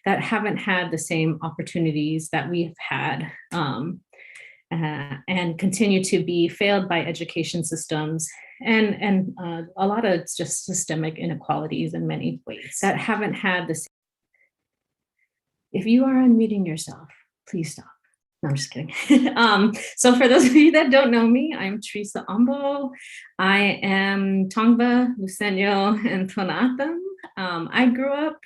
that haven't had the same opportunities that we've had, and continue to be failed by education systems, and a lot of just systemic inequalities in many ways that haven't had the same. If you are unmuting yourself, please stop. No, I'm just kidding. So for those of you that don't know me, I'm Teresa Ambo. I am Tongva, Luceño, and Tonatam. I grew up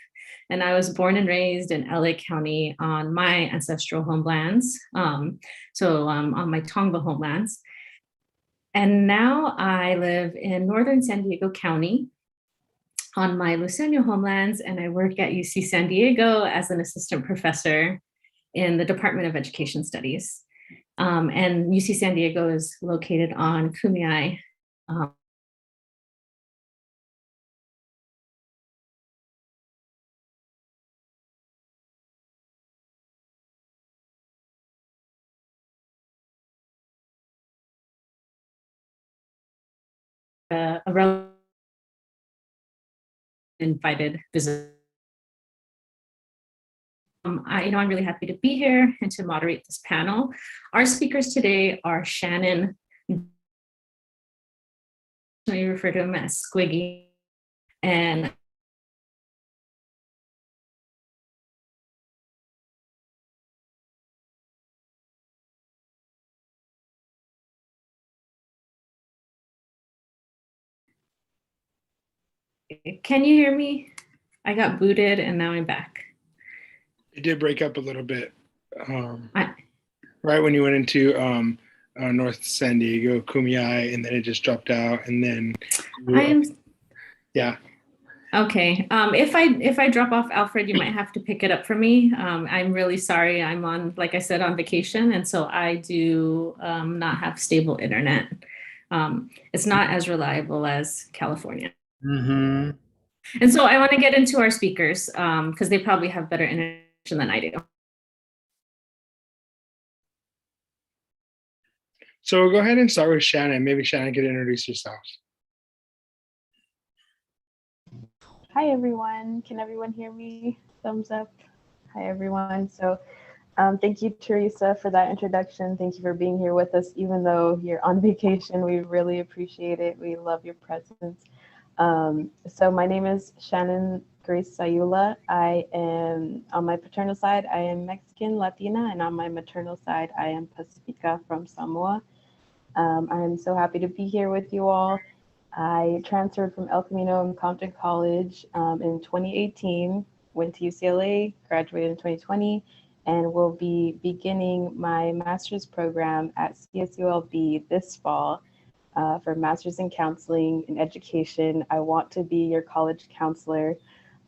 and I was born and raised in LA County on my ancestral homelands, on my Tongva homelands. And now I live in northern San Diego County on my Luceño homelands, and I work at UC San Diego as an assistant professor in the Department of Education Studies. And UC San Diego is located on Kumeyaay. A invited visit. I'm really happy to be here and to moderate this panel. Our speakers today are Shannon, we refer to him as Squiggy, and can you hear me? I got booted and now I'm back. It did break up a little bit right when you went into North San Diego, Kumeyaay, and then it just dropped out, and then yeah. Okay. If I drop off, Alfred, you might have to pick it up for me. I'm really sorry. I'm on, like I said, on vacation, and so I do not have stable internet. It's not as reliable as California. Mm-hmm. And so I want to get into our speakers because they probably have better internet than I do. So we'll go ahead and start with Shannon. Maybe Shannon could introduce yourself. Hi, everyone. Can everyone hear me? Thumbs up. Hi, everyone. So thank you, Teresa, for that introduction. Thank you for being here with us, even though you're on vacation. We really appreciate it. We love your presence. So my name is Shannon Grace Sayula. I am, on my paternal side, I am Mexican, Latina, and on my maternal side, I am Pacifica from Samoa. I am so happy to be here with you all. I transferred from El Camino and Compton College in 2018, went to UCLA, graduated in 2020, and will be beginning my master's program at CSULB this fall for Master's in Counseling and Education. I want to be your college counselor.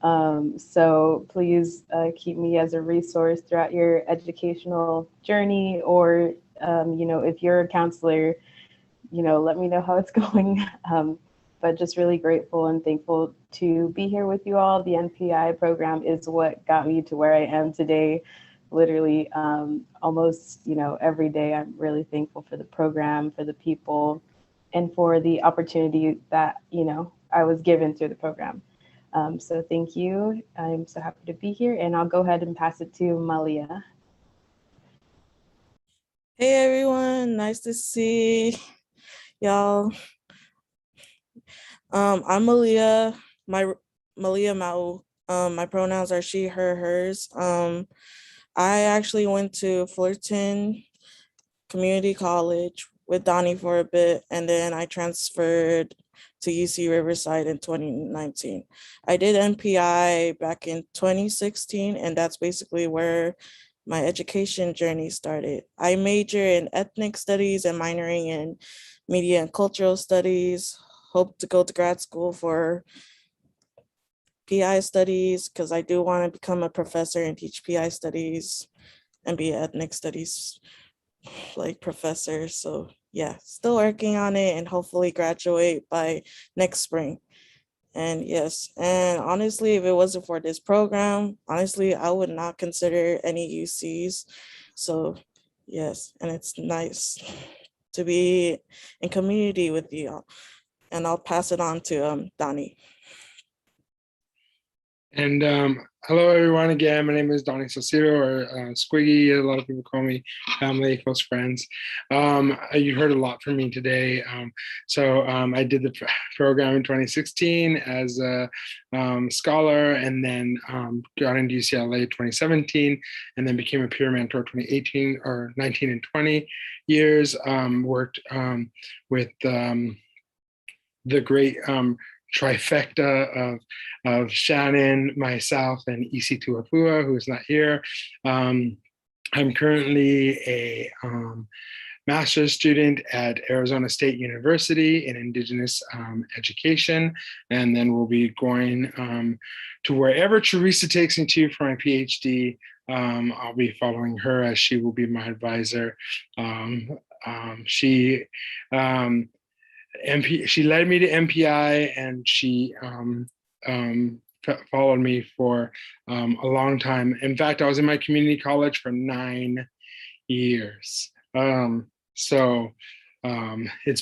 So please keep me as a resource throughout your educational journey, or if you're a counselor, let me know how it's going. But just really grateful and thankful to be here with you all. The NPI program is what got me to where I am today. Literally almost, every day I'm really thankful for the program, for the people, and for the opportunity that, I was given through the program. So thank you. I'm so happy to be here, and I'll go ahead and pass it to Malia. Hey everyone, nice to see y'all. I'm Malia, Malia Mau. My pronouns are she, her, hers. I actually went to Fullerton Community College with Donnie for a bit, and then I transferred to UC Riverside in 2019. I did NPI back in 2016, and that's basically where my education journey started. I major in ethnic studies and minoring in media and cultural studies. Hope to go to grad school for PI studies because I do want to become a professor and teach PI studies and be an ethnic studies professor. So yeah, still working on it and hopefully graduate by next spring. And yes, and honestly, if it wasn't for this program, honestly, I would not consider any UCs. So yes, and it's nice to be in community with you all. And I'll pass it on to Donnie. And Hello, everyone. Again, my name is Donnie Saucedo, or Squiggy. A lot of people call me family, close friends. You heard a lot from me today. I did the program in 2016 as a scholar, and then got into UCLA 2017, and then became a peer mentor 2018 or 19 and 20 years. Worked with the great trifecta of Shannon, myself, and EC2Apua, who is not here. I'm currently a master's student at Arizona State University in Indigenous education, and then we'll be going to wherever Teresa takes me to for my PhD. I'll be following her, as she will be my advisor. She led me to MPI, and she followed me for a long time. In fact, I was in my community college for 9 years. It's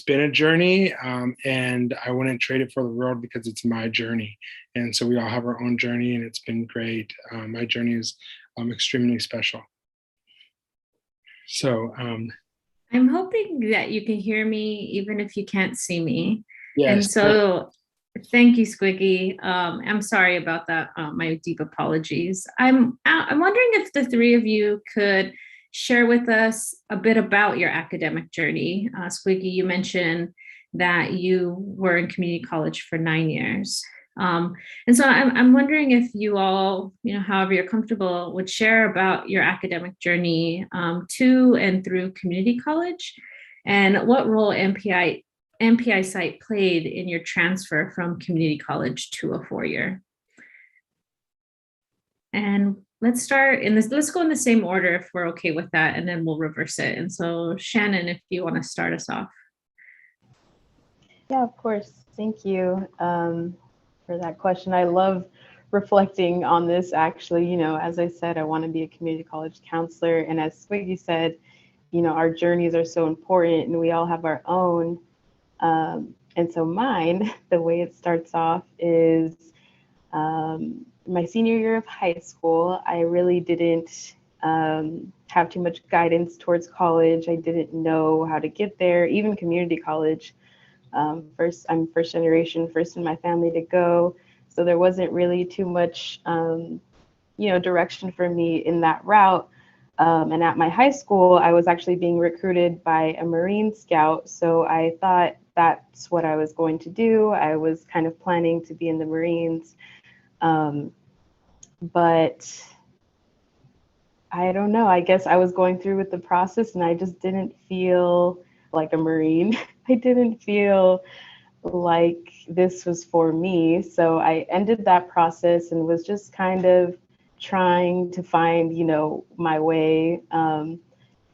been a journey, and I wouldn't trade it for the world, because it's my journey. And so we all have our own journey, and it's been great. My journey is extremely special. So I'm hoping that you can hear me even if you can't see me. yes. And so thank you, Squiggy. I'm sorry about that. My deep apologies. I'm wondering if the three of you could share with us a bit about your academic journey. Squiggy, you mentioned that you were in community college for 9 years. And so I'm wondering if you all, however you're comfortable, would share about your academic journey to and through community college, and what role MPI site played in your transfer from community college to a 4-year. And let's go in the same order if we're okay with that, and then we'll reverse it. And so Shannon, if you want to start us off. Yeah, of course. Thank you for that question. I love reflecting on this, actually. As I said, I want to be a community college counselor. And as Squiggy said, our journeys are so important, and we all have our own. And so mine, the way it starts off is my senior year of high school. I really didn't have too much guidance towards college. I didn't know how to get there, even community college. I'm first generation, first in my family to go. So there wasn't really too much, direction for me in that route. And at my high school, I was actually being recruited by a Marine Scout. So I thought that's what I was going to do. I was kind of planning to be in the Marines. But I don't know, I guess I was going through with the process, and I just didn't feel like a Marine. I didn't feel like this was for me. So I ended that process and was just kind of trying to find, my way.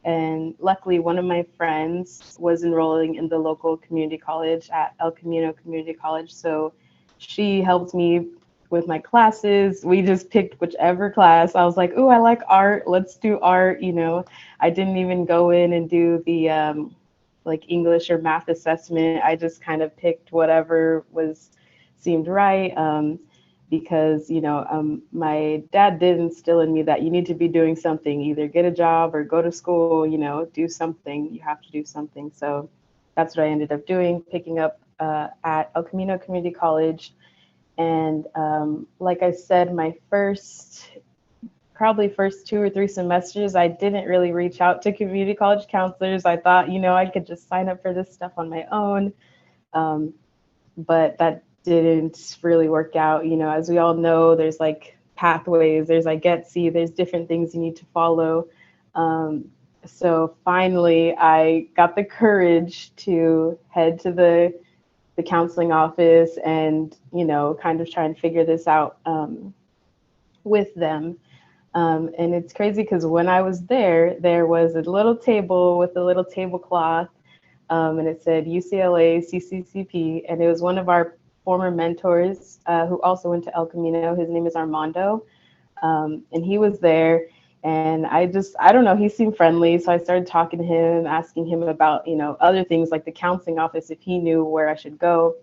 And luckily, one of my friends was enrolling in the local community college at El Camino Community College. So she helped me with my classes. We just picked whichever class. I was like, oh, I like art. Let's do art. I didn't even go in and do the like English or math assessment. I just kind of picked whatever seemed right, because my dad did instill in me that you need to be doing something, either get a job or go to school, do something. You have to do something. So that's what I ended up doing, picking up at El Camino Community College. And like I said, my probably first 2 or 3 semesters, I didn't really reach out to community college counselors. I thought, I could just sign up for this stuff on my own. But that didn't really work out. As we all know, there's like pathways, there's IGETC, there's different things you need to follow. So finally, I got the courage to head to the counseling office and, kind of try and figure this out with them. And it's crazy because when I was there was a little table with a little tablecloth, and it said UCLA CCCP, and it was one of our former mentors who also went to El Camino. His name is Armando, and he was there. And I don't know, he seemed friendly. So I started talking to him, asking him about, other things like the counseling office, if he knew where I should go.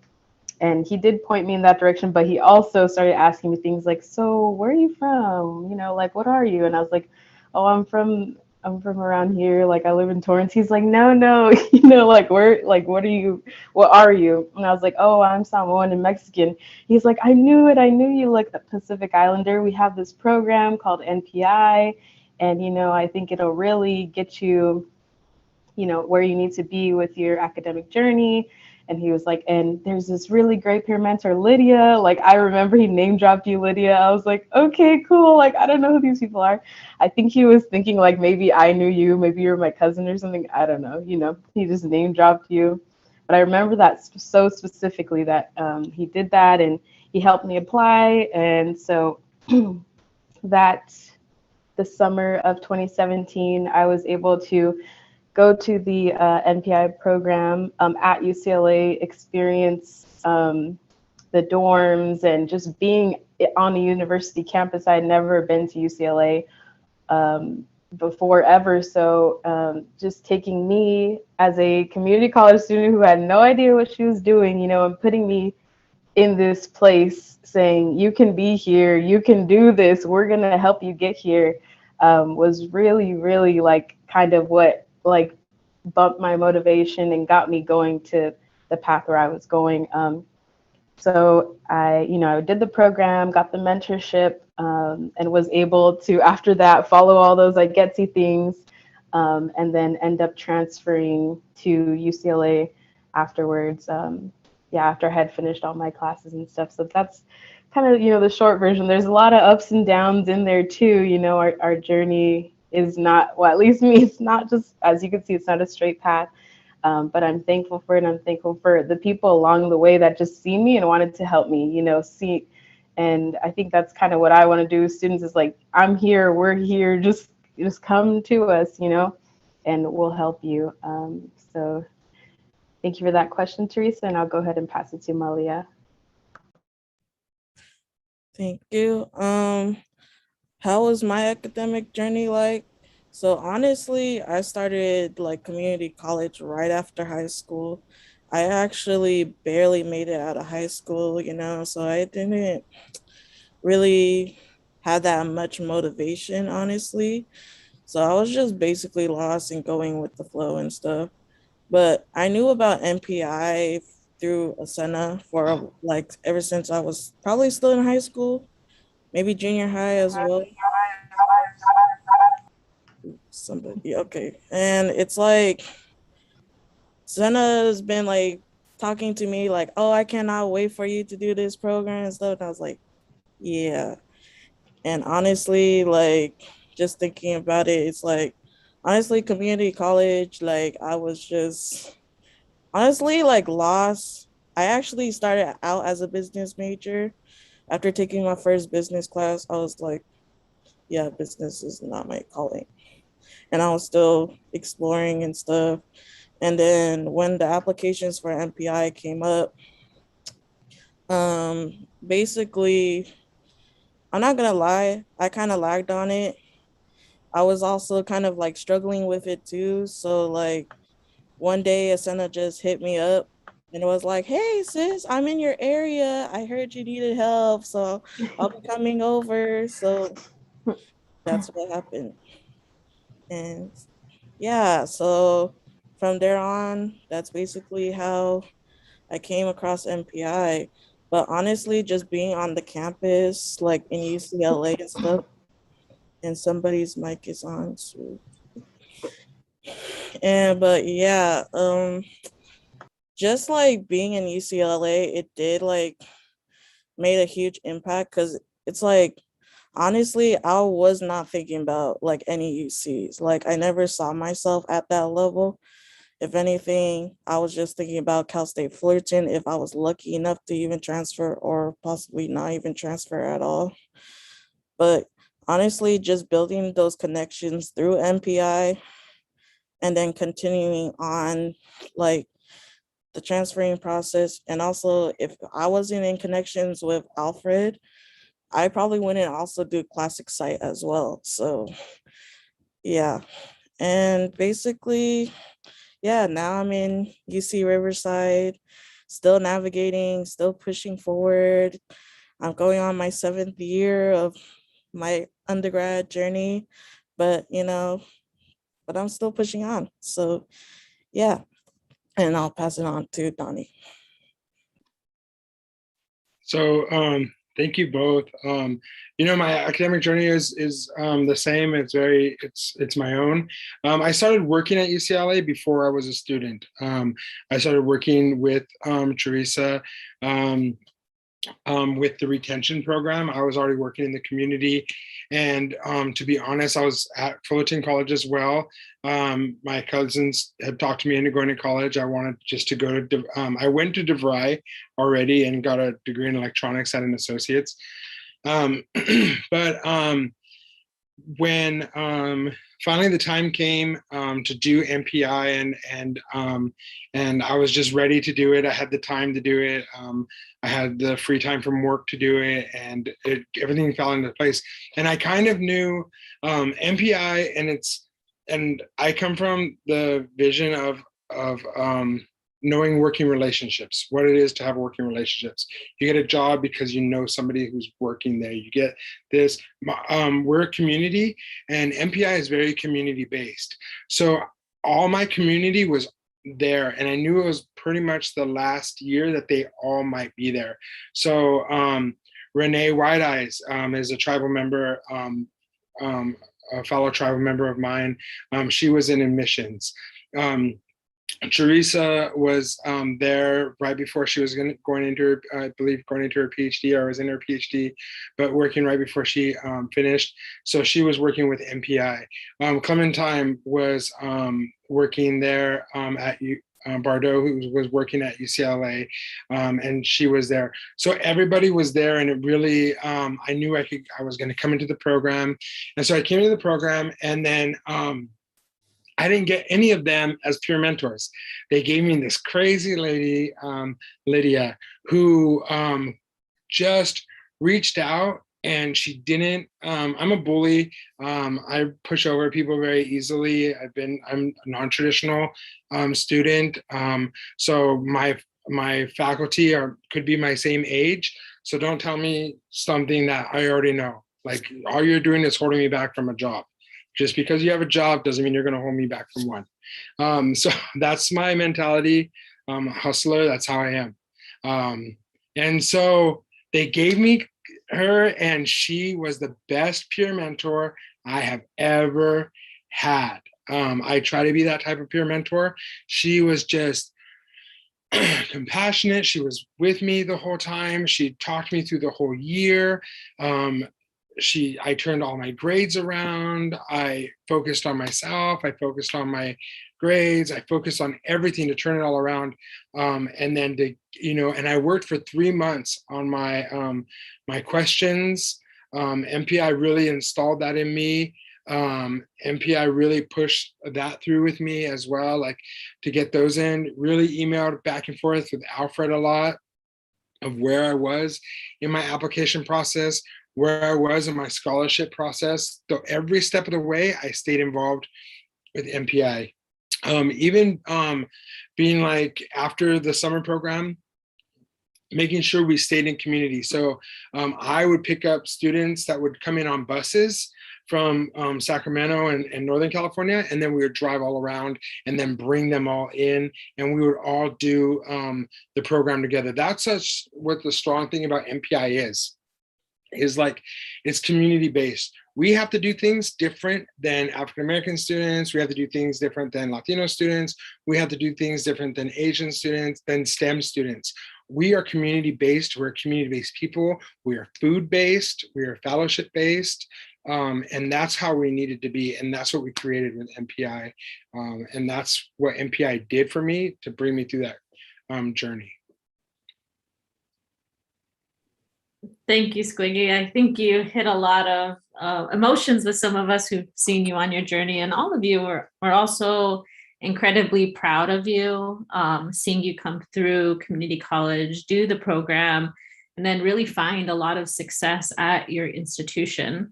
And he did point me in that direction, but he also started asking me things like, so where are you from? You know, like, what are you? And I was like, oh, I'm from around here. Like, I live in Torrance. He's like, no, you know, like, where, like, what are you? And I was like, oh, I'm Samoan and Mexican. He's like, I knew it. I knew you, like, a Pacific Islander. We have this program called NPI. And, you know, I think it'll really get you, you know, where you need to be with your academic journey. And he was like, and there's this really great peer mentor, Lydia. Like, I remember he name dropped you, Lydia. I was like, okay, cool. Like, I don't know who these people are. I think he was thinking like maybe I knew you, maybe you're my cousin or something. I don't know. You know, he just name dropped you. But I remember that so specifically that he did that and he helped me apply. And so that the summer of 2017, I was able to go to the NPI program at UCLA, experience the dorms and just being on the university campus. I'd never been to UCLA before ever. So just taking me as a community college student who had no idea what she was doing, you know, and putting me in this place saying, you can be here, you can do this, we're going to help you get here, was really, really like kind of what like bumped my motivation and got me going to the path where I was going. So I, you know, I did the program, got the mentorship, and was able to, after that, follow all those like Getsy things, and then end up transferring to UCLA afterwards. Yeah, after I had finished all my classes and stuff. So that's kind of, you know, the short version. There's a lot of ups and downs in there too. You know, our journey is not, well, at least me, it's not just, as you can see, it's not a straight path. But I'm thankful for it. I'm thankful for the people along the way that just see me and wanted to help me, you know, see. And I think that's kind of what I want to do with students is like, I'm here, we're here, just come to us, you know, and we'll help you. So thank you for that question, Teresa, and I'll go ahead and pass it to Malia. Thank you. How was my academic journey like? So honestly, I started like community college right after high school. I actually barely made it out of high school, you know, so I didn't really have that much motivation, honestly. So I was just basically lost and going with the flow and stuff. But I knew about NPI through Asena for like ever since I was probably still in high school, maybe junior high as well. Somebody, okay. And it's like Senna has been like talking to me like, oh, I cannot wait for you to do this program and stuff. And I was like, yeah. And honestly, like just thinking about it, it's like honestly, community college, like I was just honestly like lost. I actually started out as a business major. After taking my first business class, I was like, yeah, business is not my calling. And I was still exploring and stuff. And then when the applications for MPI came up, basically, I'm not gonna lie, I kind of lagged on it. I was also kind of like struggling with it too. So like one day Asena just hit me up and it was like, hey sis, I'm in your area. I heard you needed help, so I'll be coming over. So that's what happened. And yeah, so from there on, that's basically how I came across MPI. But honestly, just being on the campus, like in UCLA and stuff, and somebody's mic is on. So. And but yeah, just like being in UCLA, it did like made a huge impact because it's like honestly, I was not thinking about like any UCs. Like I never saw myself at that level. If anything, I was just thinking about Cal State Fullerton if I was lucky enough to even transfer or possibly not even transfer at all. But honestly, just building those connections through MPI and then continuing on like the transferring process. And also, if I wasn't in connections with Alfred, I probably wouldn't also do classic site as well. So yeah. And basically, yeah, now I'm in UC Riverside. still navigating, still pushing forward. I'm going on my 7th year of my undergrad journey, but I'm still pushing on. So yeah, and I'll pass it on to Donnie. So thank you both. My academic journey is the same. It's my own. I started working at UCLA before I was a student. I started working with Teresa with the retention program. I was already working in the community, and to be honest, I was at Fullerton College as well. My cousins had talked to me into going to college. I wanted just to go to, I went to DeVry already and got a degree in electronics at an associate's. But when finally the time came to do MPI, and I was just ready to do it. I had the time to do it. I had the free time from work to do it, and everything fell into place. And I kind of knew MPI, and I come from the vision of knowing working relationships, what it is to have working relationships. You get a job because you know somebody who's working there. You get this, we're a community, and MPI is very community based. So all my community was there, and I knew it was pretty much the last year that they all might be there. So Renee White Eyes is a tribal member, a fellow tribal member of mine. She was in admissions. Teresa was there right before she was going into her, I believe, going into her PhD, or was in her PhD, but working right before she finished. So she was working with MPI. Clementine was working there at Bardot, who was working at UCLA, and she was there. So everybody was there, and it really, I knew I was going to come into the program, and so I came into the program, and then I didn't get any of them as peer mentors. They gave me this crazy lady, Lydia, who just reached out, and she didn't, I'm a bully. I push over people very easily. I'm a non-traditional student. So my faculty could be my same age. So don't tell me something that I already know. Like, all you're doing is holding me back from a job. Just because you have a job doesn't mean you're going to hold me back from one. So that's my mentality. Hustler, that's how I am. And so they gave me her, and she was the best peer mentor I have ever had. I try to be that type of peer mentor. She was just compassionate. She was with me the whole time. She talked me through the whole year. I turned all my grades around. I focused on myself. I focused on my grades. I focused on everything to turn it all around. And then and I worked for 3 months on my my questions. MPI really installed that in me. MPI really pushed that through with me as well, like to get those in. Really emailed back and forth with Alfred a lot of where I was in my application process, where I was in my scholarship process. So every step of the way, I stayed involved with MPI. Even being like, after the summer program, making sure we stayed in community. So I would pick up students that would come in on buses from Sacramento and Northern California, and then we would drive all around and then bring them all in, and we would all do the program together. That's what the strong thing about MPI is like, it's community based. We have to do things different than African-American students. We have to do things different than Latino students. We have to do things different than Asian students, than STEM students. We are community based. We're community based people. We are food based. We are fellowship based. And that's how we needed to be. And that's what we created with MPI. And that's what MPI did for me to bring me through that journey. Thank you, Squiggy. I think you hit a lot of emotions with some of us who've seen you on your journey, and all of you are also incredibly proud of you, seeing you come through community college, do the program, and then really find a lot of success at your institution.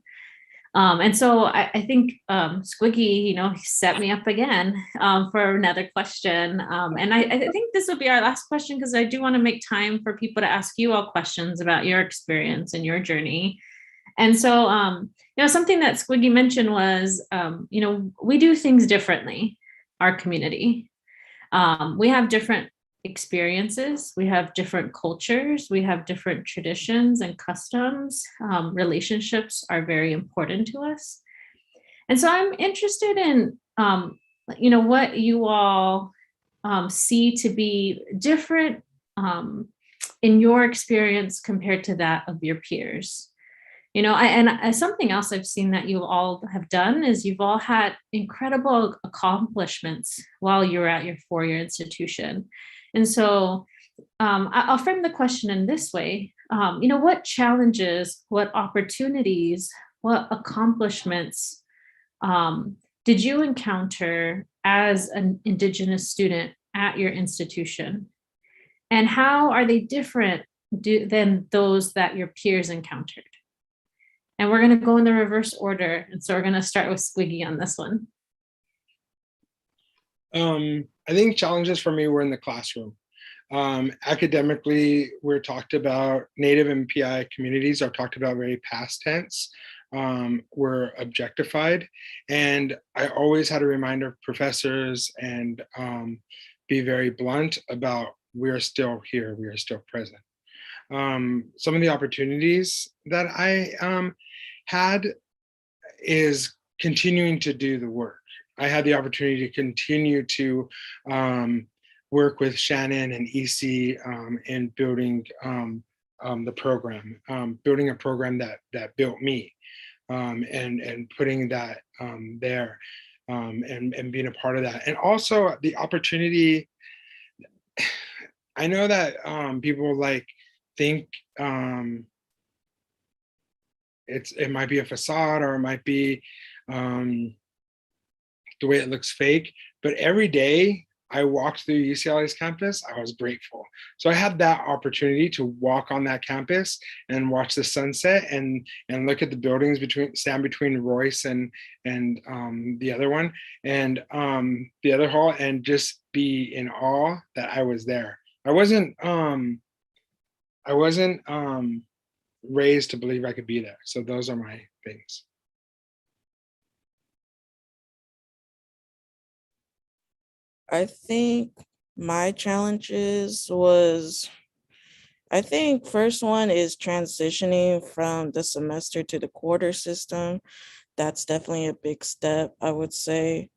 And so I think Squiggy, he set me up again for another question. And I think this will be our last question because I do want to make time for people to ask you all questions about your experience and your journey. And so, something that Squiggy mentioned was, we do things differently, our community. We have different experiences, we have different cultures, we have different traditions and customs. Relationships are very important to us. And so I'm interested in, what you all see to be different in your experience compared to that of your peers. Something else I've seen that you all have done is you've all had incredible accomplishments while you were at your four-year institution. And so I'll frame the question in this way. What challenges, what opportunities, what accomplishments did you encounter as an Indigenous student at your institution? And how are they different than those that your peers encountered? And we're going to go in the reverse order. And so we're going to start with Squiggy on this one. I think challenges for me were in the classroom. Academically, we're talked about Native and PI communities are talked about very past tense. Were objectified. And I always had to remind our professors and be very blunt about we are still here, we are still present. Some of the opportunities that I had is continuing to do the work. I had the opportunity to continue to work with Shannon and EC in building the program, building a program that built me, and putting that there, and being a part of that. And also the opportunity, I know that people think it might be a facade, or it might be the way it looks fake, but every day I walked through UCLA's campus, I was grateful. So I had that opportunity to walk on that campus and watch the sunset and look at the buildings stand between Royce and the other one and the other hall, and just be in awe that I was there. I wasn't raised to believe I could be there. So those are my things. I think my challenges was, I think first one is transitioning from the semester to the quarter system. That's definitely a big step, I would say.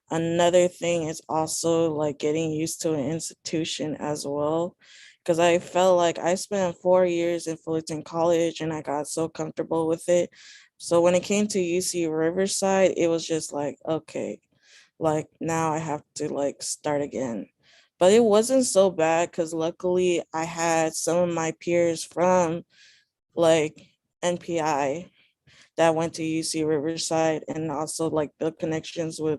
Another thing is also getting used to an institution as well, because I felt like I spent 4 years in Fullerton College and I got so comfortable with it. So when it came to UC Riverside, it was just okay, now I have to start again. But it wasn't so bad because luckily I had some of my peers from NPI that went to UC Riverside, and also built connections with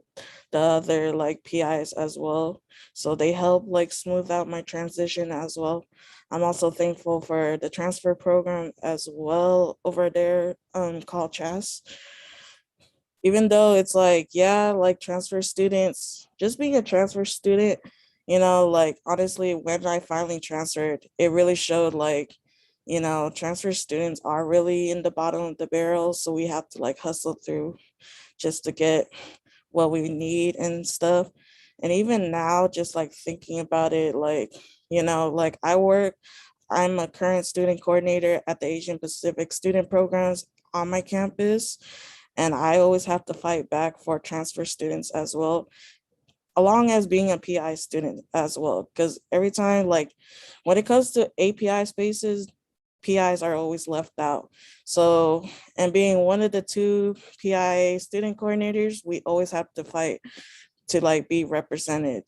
the other PIs as well. So they helped smooth out my transition as well. I'm also thankful for the transfer program as well over there called CHAS. Even though it's transfer students, just being a transfer student, honestly, when I finally transferred, it really showed transfer students are really in the bottom of the barrel. So we have to hustle through just to get what we need and stuff. And even now, just thinking about it, I'm a current student coordinator at the Asian Pacific student programs on my campus. And I always have to fight back for transfer students as well, along as being a PI student as well. Because every time, when it comes to API spaces, PIs are always left out. So, and being one of the 2 PI student coordinators, we always have to fight to be represented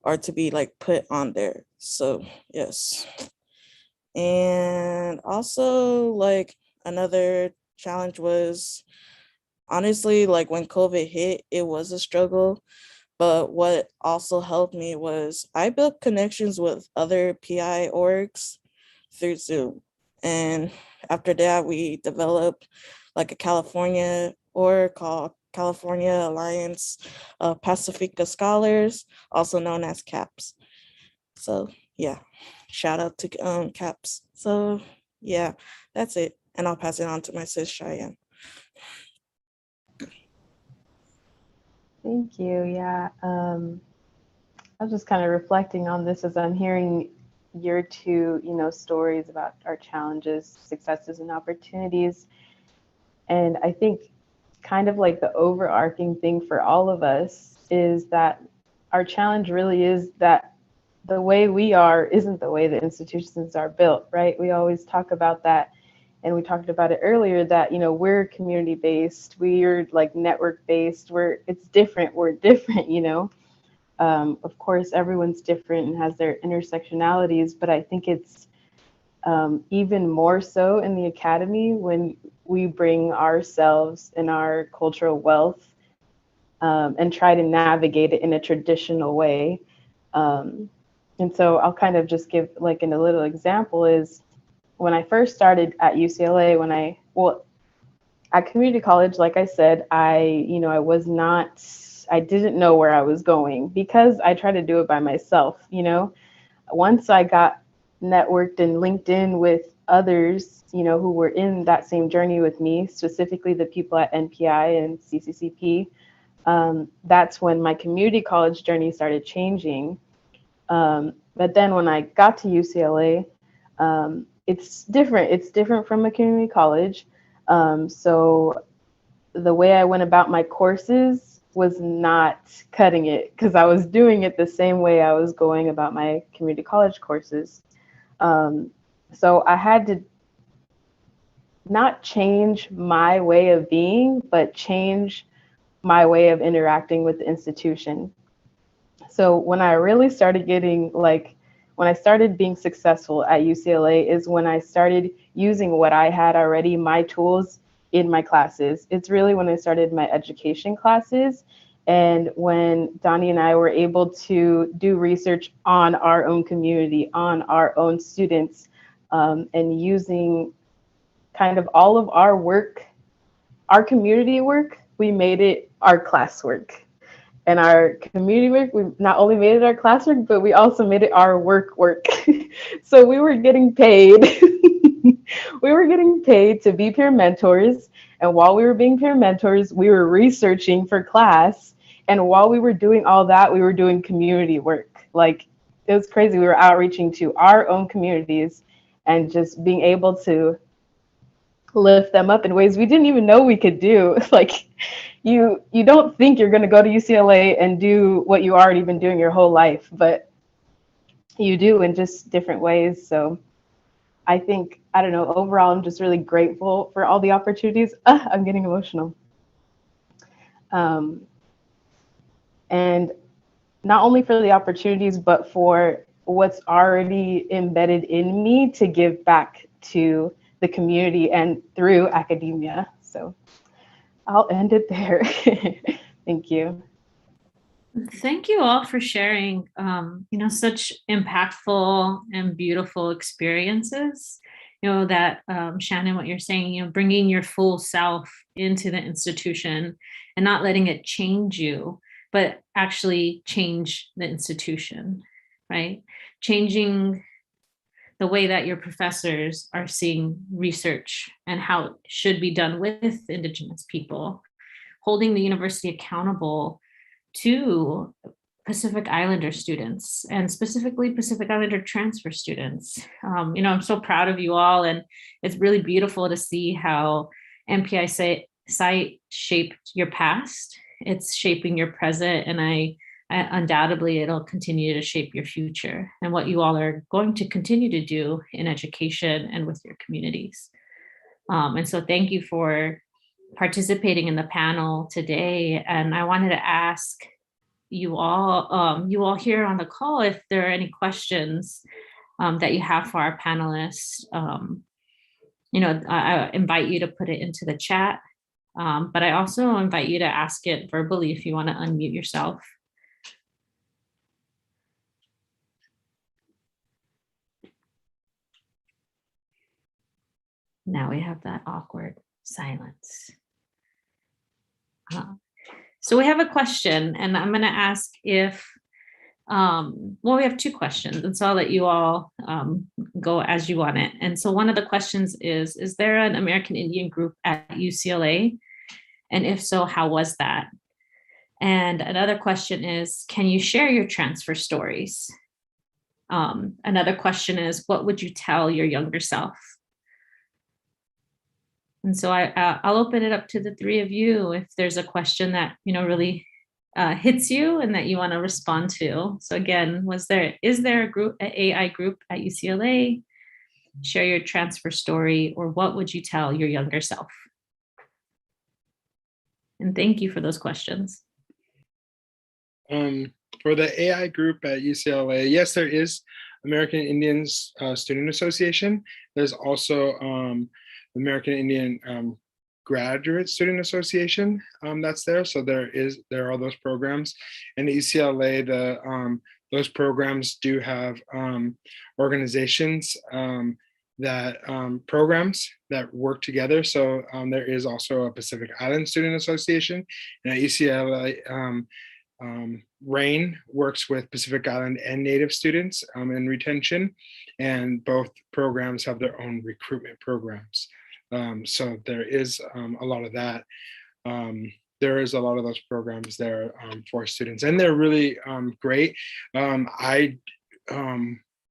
or to be put on there. So, yes. And also another challenge was, honestly, when COVID hit, it was a struggle. But what also helped me was I built connections with other PI orgs through Zoom. And after that, we developed a California or called California Alliance of Pacifica Scholars, also known as CAPS. So yeah, shout out to CAPS. So yeah, that's it. And I'll pass it on to my sis Cheyenne. Thank you. Yeah. I was just kind of reflecting on this as I'm hearing your two, stories about our challenges, successes, and opportunities. And I think kind of like the overarching thing for all of us is that our challenge really is that the way we are isn't the way the institutions are built, right? We always talk about that. And we talked about it earlier that, we're community based, we're like network based, it's different, we're different, Of course, everyone's different and has their intersectionalities, but I think it's even more so in the academy when we bring ourselves and our cultural wealth and try to navigate it in a traditional way. And so I'll kind of just give like a little example is when I first started at UCLA, at community college, like I said, I didn't know where I was going because I tried to do it by myself, Once I got networked and linked in with others, who were in that same journey with me, specifically the people at NPI and CCCP, that's when my community college journey started changing. But then when I got to UCLA, it's different. It's different from a community college. So the way I went about my courses was not cutting it because I was doing it the same way I was going about my community college courses. So I had to not change my way of being, but change my way of interacting with the institution. So when I really started when I started being successful at UCLA is when I started using what I had already, my tools in my classes. It's really when I started my education classes and when Donnie and I were able to do research on our own community, on our own students, and using kind of all of our work, our community work, we made it our classwork. And our community work, we not only made it our classwork, but we also made it our work. So we were getting paid. We were getting paid to be peer mentors. And while we were being peer mentors, we were researching for class. And while we were doing all that, we were doing community work. Like, it was crazy. We were outreaching to our own communities and just being able to lift them up in ways we didn't even know we could do. Like, you don't think you're going to go to UCLA and do what you already been doing your whole life, but you do in just different ways. So I think, I don't know, overall, I'm just really grateful for all the opportunities. I'm getting emotional. And not only for the opportunities, but for what's already embedded in me to give back to the community and through academia. So I'll end it there. Thank you. Thank you all for sharing, such impactful and beautiful experiences. That Shannon, what you're saying, bringing your full self into the institution and not letting it change you, but actually change the institution, right? Changing the way that your professors are seeing research and how it should be done with Indigenous people, holding the university accountable to Pacific Islander students and specifically Pacific Islander transfer students. I'm so proud of you all, and it's really beautiful to see how NPI site shaped your past. It's shaping your present, and I undoubtedly it'll continue to shape your future and what you all are going to continue to do in education and with your communities. And so thank you for participating in the panel today. And I wanted to ask you all here on the call if there are any questions that you have for our panelists. I invite you to put it into the chat, but I also invite you to ask it verbally if you want to unmute yourself. Now we have that awkward silence. So we have a question, and I'm going to ask if, well, we have two questions, and so I'll let you all go as you want it. And so one of the questions is there an American Indian group at UCLA? And if so, how was that? And another question is, can you share your transfer stories? Another question is, what would you tell your younger self? And so I'll open it up to the three of you if there's a question that, you know, really hits you and that you want to respond to. So again, is there a group, an AI group at UCLA? Share your transfer story, or what would you tell your younger self? And thank you for those questions. For the AI group at UCLA, yes, there is American Indians Student Association. There's also American Indian Graduate Student Association that's there. So there are those programs. And at UCLA, those programs do have organizations programs that work together. So there is also a Pacific Island Student Association, and at UCLA, RAIN works with Pacific Island and Native students in retention, and both programs have their own recruitment programs. So there is a lot of that. There is a lot of those programs there for students, and they're really great. I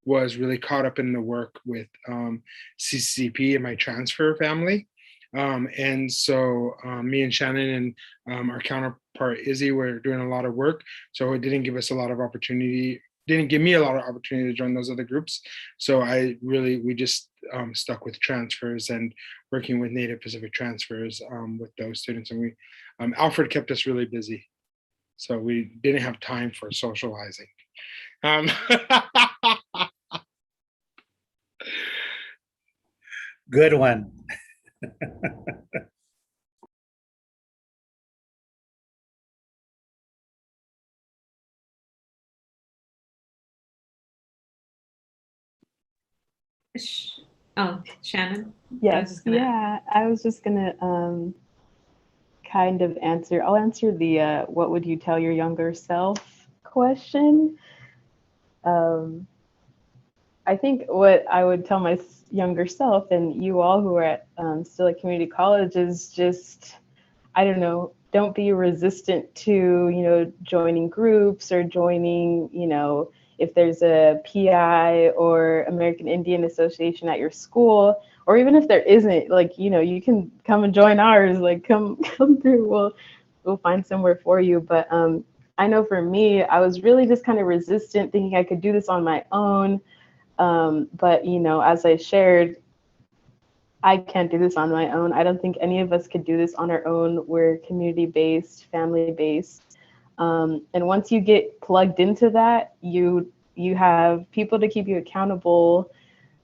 was really caught up in the work with CCCP and my transfer family. And so me and Shannon and our counterpart Izzy were doing a lot of work. So it didn't give us a lot of opportunity, didn't give me a lot of opportunity to join those other groups. So we just stuck with transfers and working with Native Pacific transfers with those students. And Alfred kept us really busy. So we didn't have time for socializing. Good one. Oh, Shannon? Yes, yeah, I was just gonna kind of I'll answer the what would you tell your younger self question. I think what I would tell my younger self, and you all who are at still at community college, is just, I don't know, don't be resistant to, you know, joining groups or joining, you know, if there's a PI or American Indian Association at your school, or even if there isn't, like, you know, you can come and join ours, like come through, we'll find somewhere for you. But I know for me, I was really just kind of resistant, thinking I could do this on my own. But, you know, as I shared, I can't do this on my own. I don't think any of us could do this on our own. We're community-based, family-based. And once you get plugged into that, you have people to keep you accountable,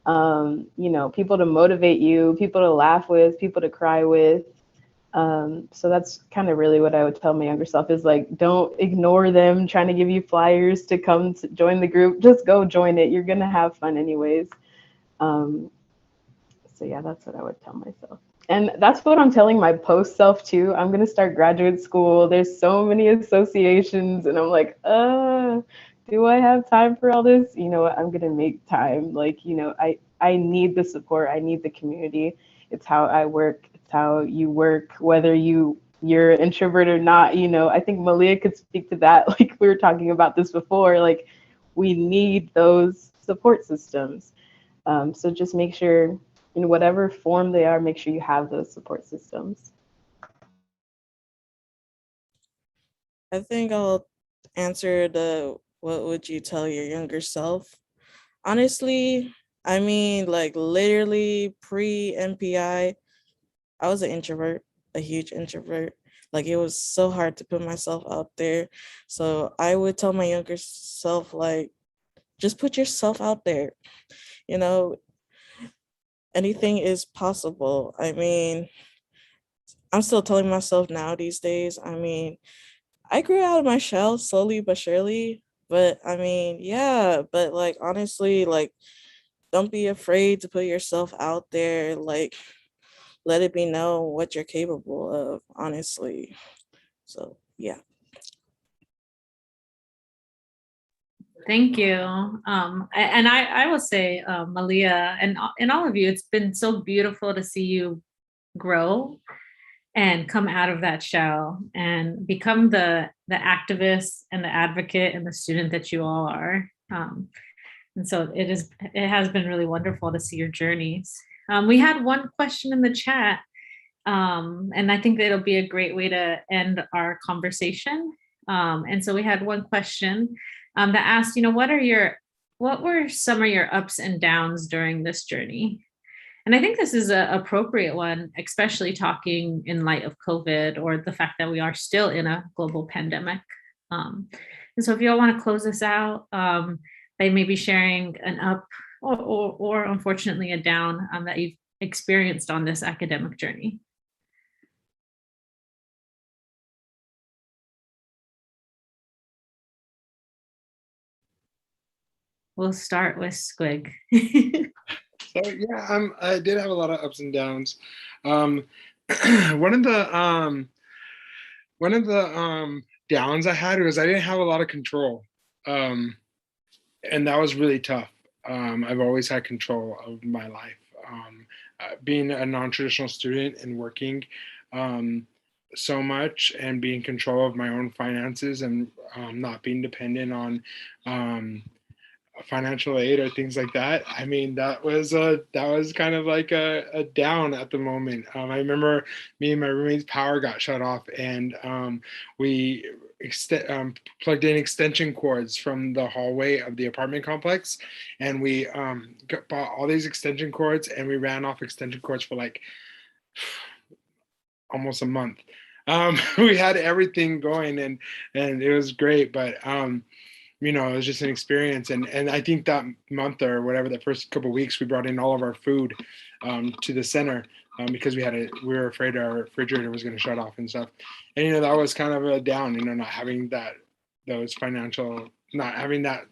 you know, people to motivate you, people to laugh with, people to cry with. So that's kind of really what I would tell my younger self, is like, don't ignore them trying to give you flyers to come to join the group. Just go join it. You're going to have fun anyways. So yeah, that's what I would tell myself. And that's what I'm telling my post self too. I'm going to start graduate school. There's so many associations, and I'm like, do I have time for all this? You know what? I'm going to make time. Like, you know, I need the support. I need the community. It's how I work. It's how you work, whether you're an introvert or not. You know, I think Malia could speak to that. Like, we were talking about this before, like, we need those support systems. So just make sure, in whatever form they are, make sure you have those support systems. I think I'll answer the what would you tell your younger self? Honestly, I mean, like literally pre-MPI, I was an introvert, a huge introvert. Like, it was so hard to put myself out there. So I would tell my younger self, like, just put yourself out there. You know, anything is possible. I mean, I'm still telling myself now these days, I mean, I grew out of my shell slowly but surely. But I mean, yeah, but like, honestly, like, don't be afraid to put yourself out there. Like, let it be known what you're capable of, honestly. So yeah. Thank you. And I will say, Malia, and all of you, it's been so beautiful to see you grow and come out of that shell and become the activist and the advocate and the student that you all are. And so it has been really wonderful to see your journeys. We had one question in the chat, and I think that it'll be a great way to end our conversation. And so we had one question that asked, what were some of your ups and downs during this journey? And I think this is an appropriate one, especially talking in light of COVID or the fact that we are still in a global pandemic. And so if you all want to close this out, by maybe sharing an up or unfortunately a down that you've experienced on this academic journey. We'll start with Squig. So yeah, I did have a lot of ups and downs. One of the downs I had was I didn't have a lot of control, and that was really tough. I've always had control of my life. Being a non-traditional student and working so much and being in control of my own finances and not being dependent on financial aid or things like that. I mean, that was kind of like a down at the moment. I remember me and my roommate's power got shut off, and we plugged in extension cords from the hallway of the apartment complex, and we bought all these extension cords, and we ran off extension cords for like almost a month. We had everything going, and it was great, but it was just an experience. And I think that month or whatever, the first couple of weeks, we brought in all of our food to the center because we were afraid our refrigerator was going to shut off and stuff. And, that was kind of a down, not having those financial, not having that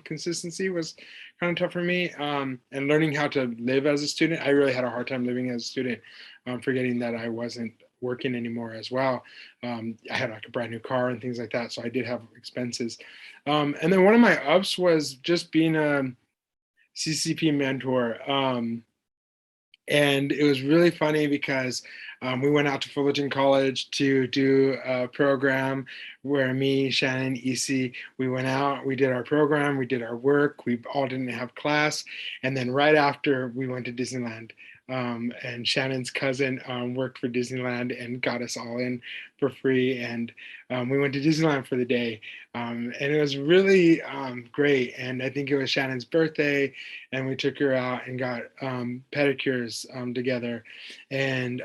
consistency was kind of tough for me. And learning how to live as a student, I really had a hard time living as a student, forgetting that I wasn't working anymore as well. I had like a brand new car and things like that, so I did have expenses. And then one of my ups was just being a CCCP mentor. And it was really funny because we went out to Fullerton College to do a program where me, Shannon, EC, we went out, we did our program, we did our work, we all didn't have class. And then right after, we went to Disneyland. And Shannon's cousin worked for Disneyland and got us all in for free. And we went to Disneyland for the day. And it was really great. And I think it was Shannon's birthday, and we took her out and got pedicures together. And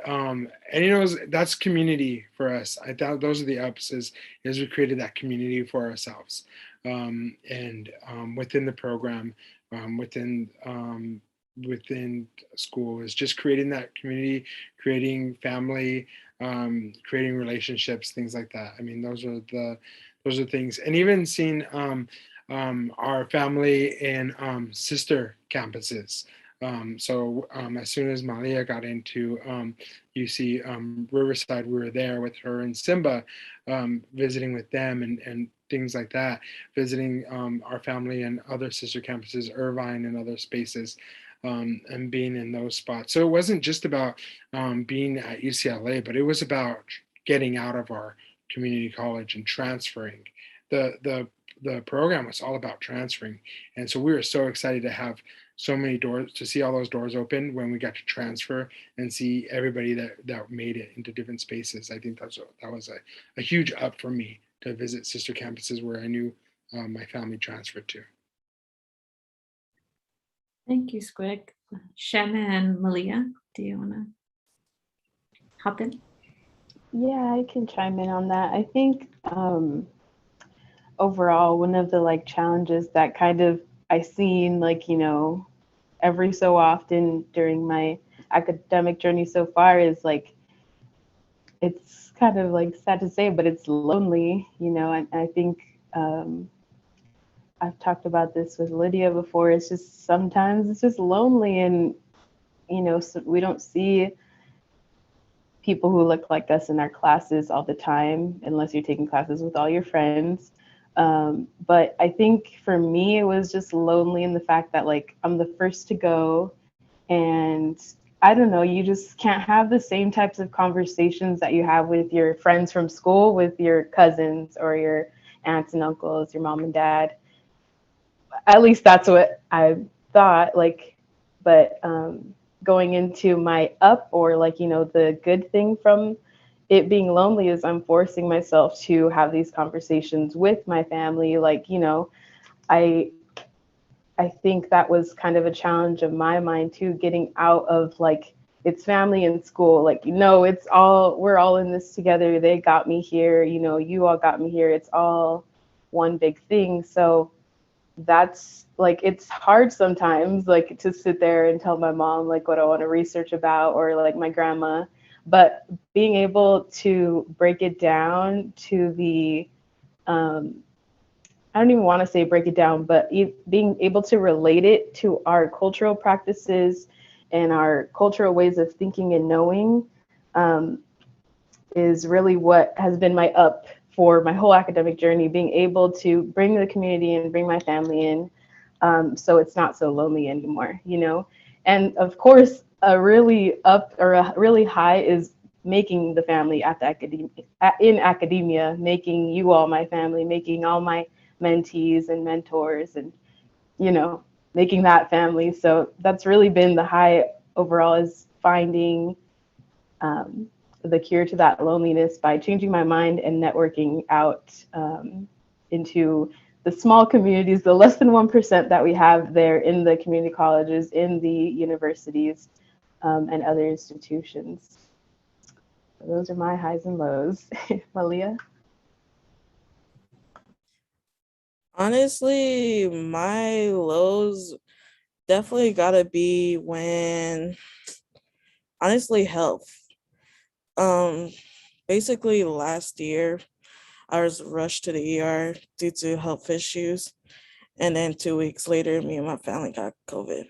that's community for us. I thought those are the ups is we created that community for ourselves. And within the program, within school is just creating that community, creating family, creating relationships, things like that. I mean, those are things. And even seeing our family in sister campuses. So as soon as Malia got into UC Riverside, we were there with her and Simba, visiting with them and things like that, visiting our family and other sister campuses, Irvine and other spaces. And being in those spots. So it wasn't just about being at UCLA, but it was about getting out of our community college and transferring. The program was all about transferring. And so we were so excited to have so many doors, to see all those doors open when we got to transfer and see everybody that made it into different spaces. I think that was a huge up for me to visit sister campuses where I knew my family transferred to. Thank you, Squig. Shannon and Malia, do you want to hop in? Yeah, I can chime in on that. I think overall, one of the challenges that kind of I seen every so often during my academic journey so far is it's kind of sad to say, but it's lonely, and I think I've talked about this with Lydia before. It's just sometimes it's just lonely, and so we don't see people who look like us in our classes all the time, unless you're taking classes with all your friends. But I think for me, it was just lonely in the fact that like I'm the first to go, and I don't know, you just can't have the same types of conversations that you have with your friends from school, with your cousins or your aunts and uncles, your mom and dad. At least that's what I thought. Like, but going into my up, or like, you know, the good thing from it being lonely is I'm forcing myself to have these conversations with my family. Like, you know, I I think that was kind of a challenge of my mind too, getting out of like it's family and school. Like, you know, it's all, we're all in this together. They got me here, you know, you all got me here. It's all one big thing. So that's like, it's hard sometimes like to sit there and tell my mom like what I want to research about, or like my grandma. But being able to break it down to the I don't even want to say break it down, but being able to relate it to our cultural practices and our cultural ways of thinking and knowing um, is really what has been my up for my whole academic journey, being able to bring the community and bring my family in, so it's not so lonely anymore, you know? And of course, a really up or a really high is making the family at the in academia, making you all my family, making all my mentees and mentors, and you know, making that family. So that's really been the high overall, is finding the cure to that loneliness by changing my mind and networking out into the small communities, the less than 1% that we have there in the community colleges, in the universities, and other institutions. So those are my highs and lows. Malia? Honestly, my lows definitely gotta be when, honestly, health. Um, Basically last year, I was rushed to the ER due to health issues. And then 2 weeks later, me and my family got COVID.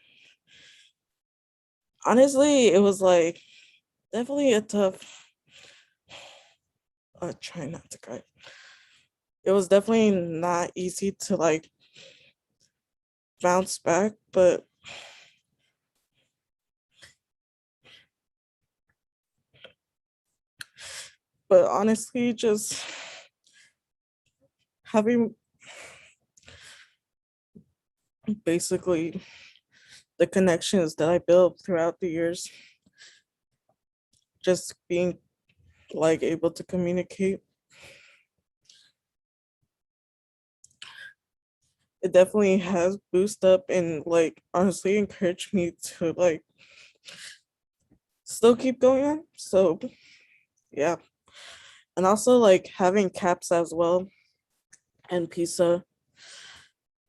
Honestly, it was like definitely a tough, try not to cry. It was definitely not easy to like bounce back, but honestly, just having basically the connections that I built throughout the years, just being like able to communicate, it definitely has boosted up and like honestly encouraged me to like still keep going on. So yeah. And also like having CAPS as well and PISA,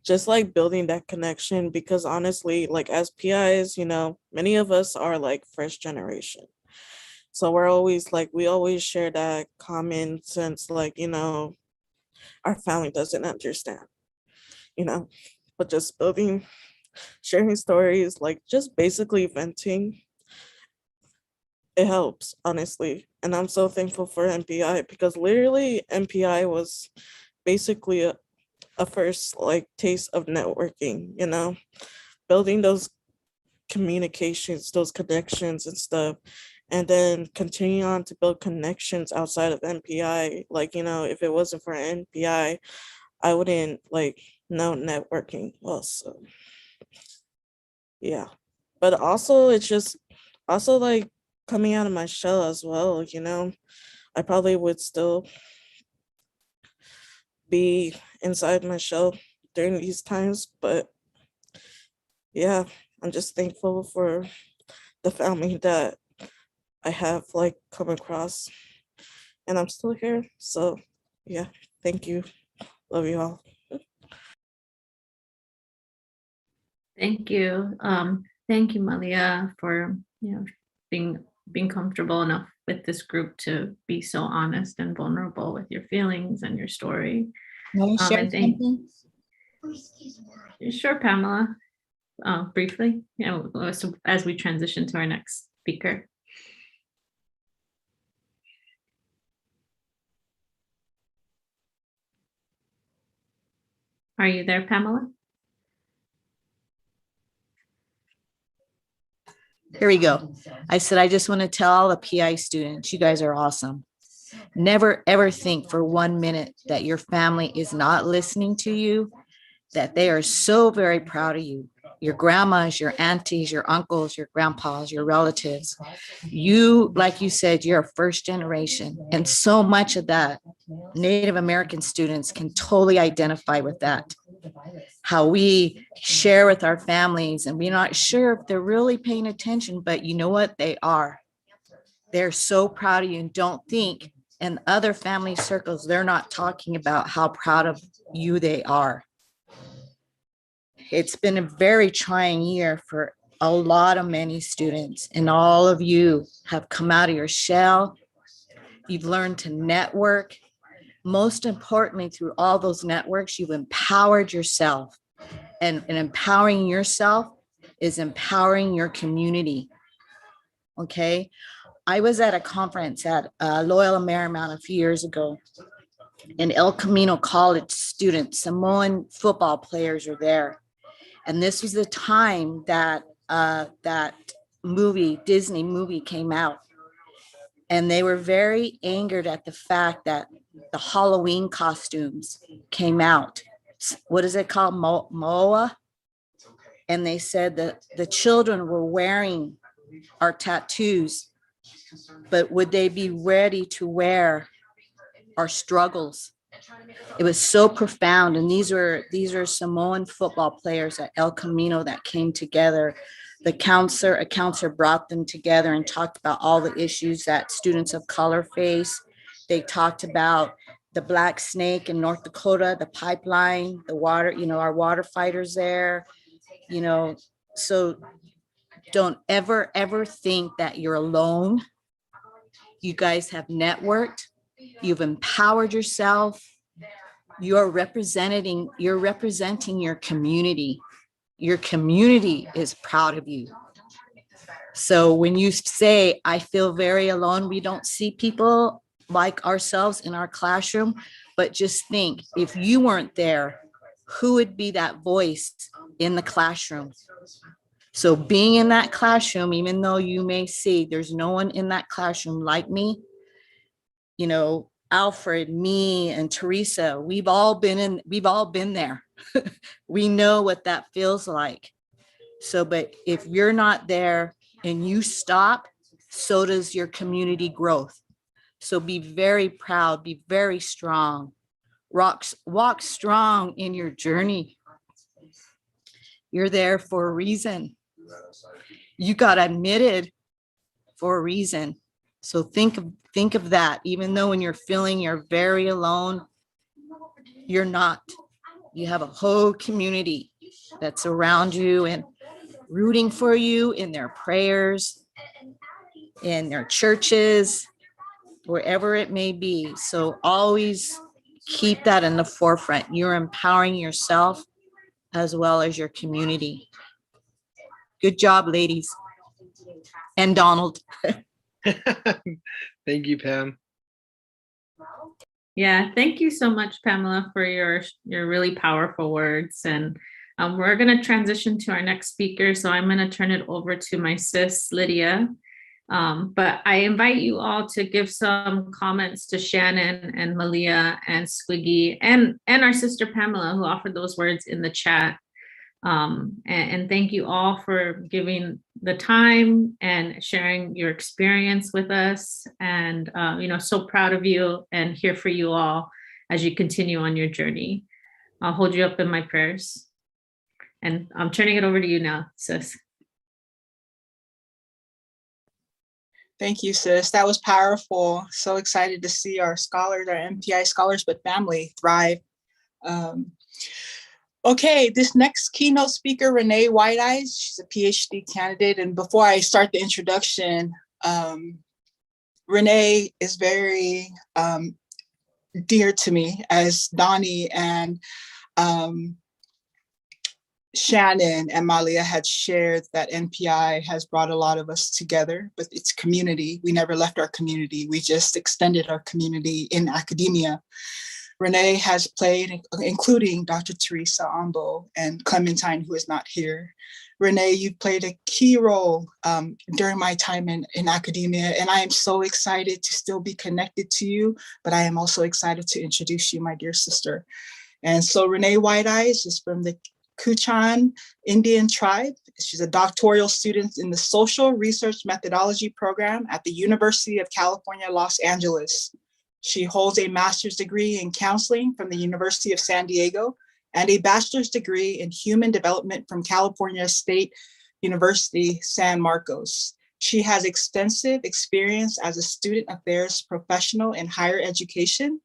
just like building that connection, because honestly, like as PIs, you know, many of us are like first generation. So we're always like, we always share that common sense, like, you know, our family doesn't understand, you know, but just building, sharing stories, like just basically venting, it helps, honestly. And I'm so thankful for MPI, because literally MPI was basically a first like taste of networking, you know, building those communications, those connections and stuff, and then continue on to build connections outside of MPI. Like, you know, if it wasn't for MPI, I wouldn't like know networking well. So yeah. But also it's just also like coming out of my shell as well, you know. I probably would still be inside my shell during these times, but yeah, I'm just thankful for the family that I have like come across, and I'm still here. So yeah, thank you. Love you all. Thank you. Thank you, Malia, for being comfortable enough with this group to be so honest and vulnerable with your feelings and your story. Want to share And thank something? Sure, Pamela. Briefly, so as we transition to our next speaker. Are you there, Pamela? Here we go. I said, I just want to tell all the PI students, you guys are awesome. Never, ever think for 1 minute that your family is not listening to you, that they are so very proud of you. Your grandmas, your aunties, your uncles, your grandpas, your relatives. You, like you said, you're a first generation. And so much of that, Native American students can totally identify with that. How we share with our families and we're not sure if they're really paying attention, but you know what? They are. They're so proud of you, and don't think in other family circles, they're not talking about how proud of you they are. It's been a very trying year for a lot of many students, and all of you have come out of your shell. You've learned to network. Most importantly, through all those networks, you've empowered yourself. And empowering yourself is empowering your community. Okay. I was at a conference at Loyola Marymount a few years ago, and El Camino College students, Samoan football players were there. And this was the time that that Disney movie came out. And they were very angered at the fact that the Halloween costumes came out. What is it called? Moa? And they said that the children were wearing our tattoos, but would they be ready to wear our struggles? It was so profound. And these are Samoan football players at El Camino that came together. A counselor brought them together and talked about all the issues that students of color face. They talked about the black snake in North Dakota, the pipeline, the water, our water fighters there, so don't ever think that you're alone. You guys have networked, you've empowered yourself. You're representing your community. Your community is proud of you. So when you say, I feel very alone, we don't see people like ourselves in our classroom, but just think, if you weren't there, who would be that voice in the classroom? So being in that classroom, even though you may see there's no one in that classroom like me, Alfred, me, and Teresa, we've all been there. We know what that feels like. So, but if you're not there and you stop, so does your community growth. So be very proud, be very strong. Walk strong in your journey. You're there for a reason. You got admitted for a reason. So think of that. Even though when you're feeling you're very alone, you're not. You have a whole community that's around you and rooting for you in their prayers, in their churches, wherever it may be. So always keep that in the forefront. You're empowering yourself as well as your community. Good job, ladies. And Donald. Thank you, Pam. Yeah, thank you so much, Pamela, for your really powerful words. And we're going to transition to our next speaker. So I'm going to turn it over to my sis, Lydia. But I invite you all to give some comments to Shannon and Malia and Squiggy and our sister Pamela, who offered those words in the chat. And thank you all for giving the time and sharing your experience with us. And, so proud of you and here for you all as you continue on your journey. I'll hold you up in my prayers. And I'm turning it over to you now, sis. Thank you, sis. That was powerful. So excited to see our scholars, our MPI scholars, but family thrive. Okay, this next keynote speaker, Renee White-Eyes, she's a PhD candidate. And before I start the introduction, Renee is very dear to me, as Donnie and Shannon and Malia had shared, that NPI has brought a lot of us together, but it's community. We never left our community. We just extended our community in academia. Renee has played, including Dr. Teresa Ambo and Clementine, who is not here. Renee, you played a key role during my time in academia, and I am so excited to still be connected to you, but I am also excited to introduce you, my dear sister. And so Renee White Eyes is from the Kuchan Indian tribe. She's a doctoral student in the Social Research Methodology program at the University of California, Los Angeles. She holds a master's degree in counseling from the University of San Diego and a bachelor's degree in human development from California State University, San Marcos. She has extensive experience as a student affairs professional in higher education,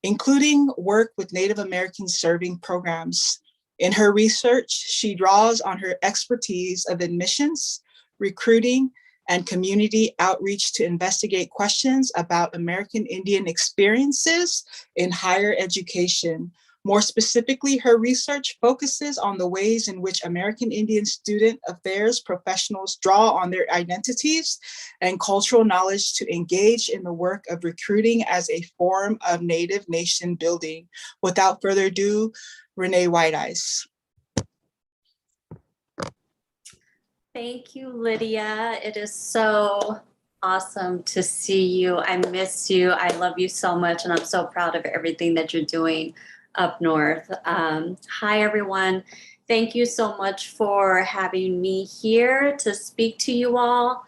including work with Native American serving programs. In her research, she draws on her expertise of admissions, recruiting, and community outreach to investigate questions about American Indian experiences in higher education. More specifically, her research focuses on the ways in which American Indian student affairs professionals draw on their identities and cultural knowledge to engage in the work of recruiting as a form of Native nation building. Without further ado, Renee White Eyes. Thank you, Lydia. It is so awesome to see you. I miss you. I love you so much, and I'm so proud of everything that you're doing up north. Hi, everyone. Thank you so much for having me here to speak to you all.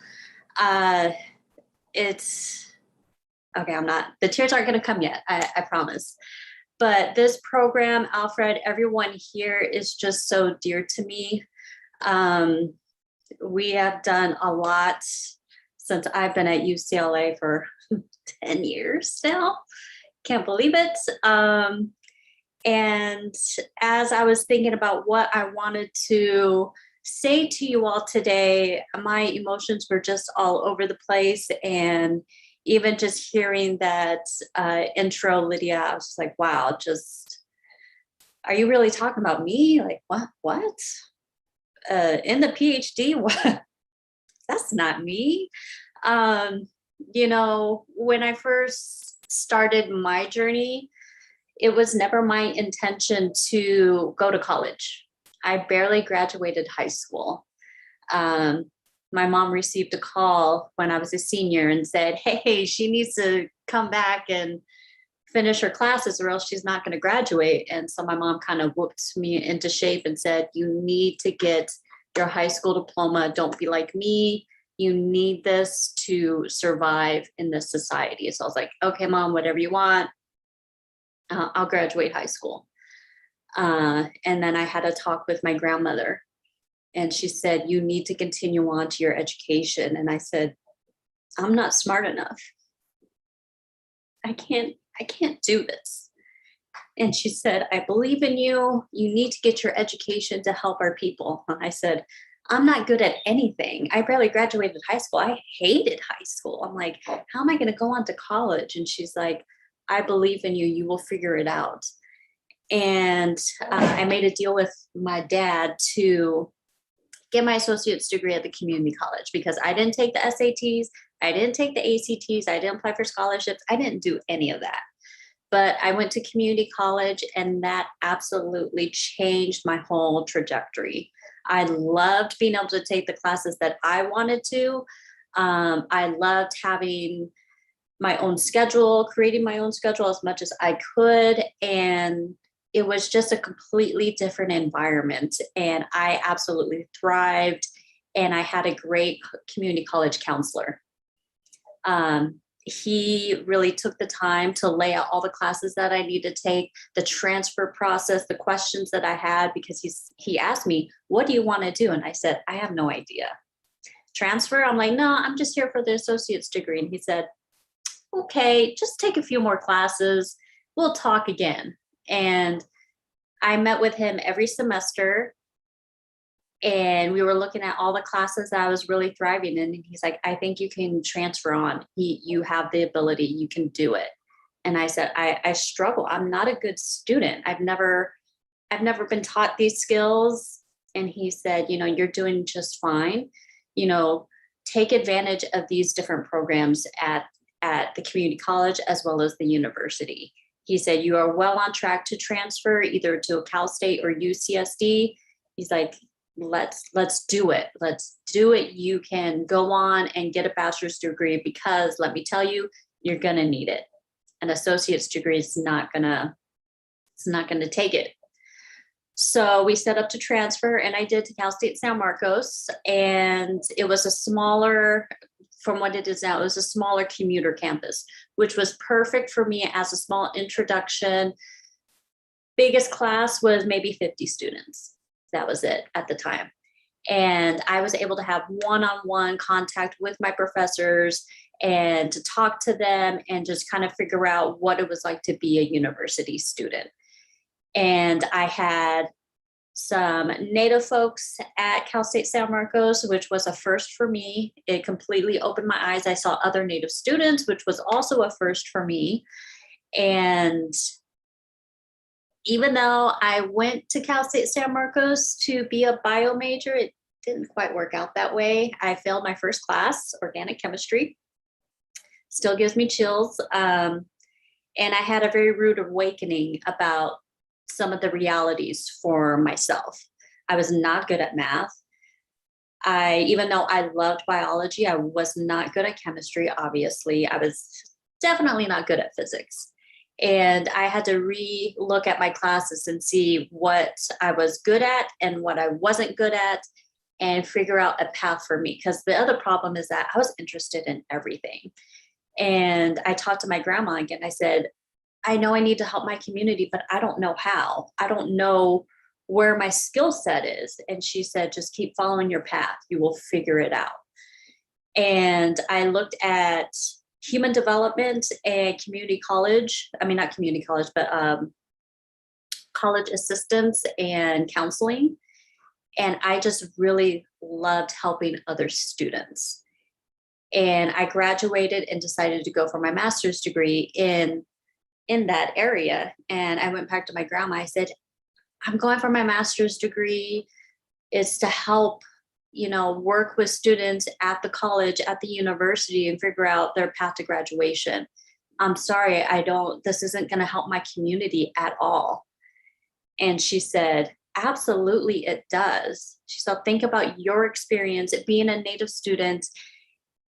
It's okay. The tears aren't going to come yet. I promise. But this program, Alfred, everyone here is just so dear to me. We have done a lot since I've been at UCLA for 10 years now. Can't believe it. And as I was thinking about what I wanted to say to you all today, my emotions were just all over the place. And even just hearing that intro, Lydia, I was just like, wow, are you really talking about me? Like, what? In the PhD? What? That's not me. You know, when I first started my journey, it was never my intention to go to college. I barely graduated high school. My mom received a call when I was a senior and said, hey, she needs to come back and finish her classes or else she's not going to graduate. And so my mom kind of whooped me into shape and said, you need to get your high school diploma. Don't be like me. You need this to survive in this society. So I was like, okay, Mom, whatever you want. I'll graduate high school. And then I had a talk with my grandmother, and she said, you need to continue on to your education. And I said, I'm not smart enough. I can't do this. And she said, I believe in you. You need to get your education to help our people. And I said, I'm not good at anything. I barely graduated high school. I hated high school. I'm like, how am I going to go on to college? And she's like, I believe in you. You will figure it out. And I made a deal with my dad to get my associate's degree at the community college because I didn't take the SATs. I didn't take the ACTs. I didn't apply for scholarships. I didn't do any of that. But I went to community college, and that absolutely changed my whole trajectory. I loved being able to take the classes that I wanted to. I loved having my own schedule, creating my own schedule as much as I could. And it was just a completely different environment. And I absolutely thrived. And I had a great community college counselor. He really took the time to lay out all the classes that I need to take, the transfer process, the questions that I had, because he asked me, what do you want to do? And I said, I have no idea. Transfer? I'm like, no, I'm just here for the associate's degree. And he said, okay, just take a few more classes. We'll talk again. And I met with him every semester. And we were looking at all the classes that I was really thriving in. And he's like, I think you can transfer on. You have the ability, you can do it. And I said, I struggle. I'm not a good student. I've never been taught these skills. And he said, you're doing just fine. Take advantage of these different programs at the community college as well as the university. He said, you are well on track to transfer either to Cal State or UCSD. He's like, let's do it. Let's do it. You can go on and get a bachelor's degree, because let me tell you, you're going to need it. An associate's degree is not going to take it. So we set up to transfer, and I did to Cal State San Marcos, and it was a smaller, from what it is now, it was a smaller commuter campus, which was perfect for me as a small introduction. Biggest class was maybe 50 students. That was it at the time. And I was able to have one-on-one contact with my professors and to talk to them and just kind of figure out what it was like to be a university student. And I had some Native folks at Cal State San Marcos, which was a first for me. It completely opened my eyes. I saw other Native students, which was also a first for me. And even though I went to Cal State San Marcos to be a bio major, it didn't quite work out that way. I failed my first class, organic chemistry. Still gives me chills. And I had a very rude awakening about some of the realities for myself. I was not good at math. Even though I loved biology, I was not good at chemistry, obviously. I was definitely not good at physics. And I had to re-look at my classes and see what I was good at and what I wasn't good at and figure out a path for me. Because the other problem is that I was interested in everything. And I talked to my grandma again. I said, I know I need to help my community, but I don't know how. I don't know where my skill set is. And she said, just keep following your path. You will figure it out. And I looked at human development and community college. I mean, not community college, but college assistance and counseling. And I just really loved helping other students. And I graduated and decided to go for my master's degree in that area. And I went back to my grandma. I said, I'm going for my master's degree. It's to help, work with students at the college, at the university, and figure out their path to graduation. I'm sorry, this isn't going to help my community at all. And she said, absolutely, it does. She said, think about your experience at being a Native student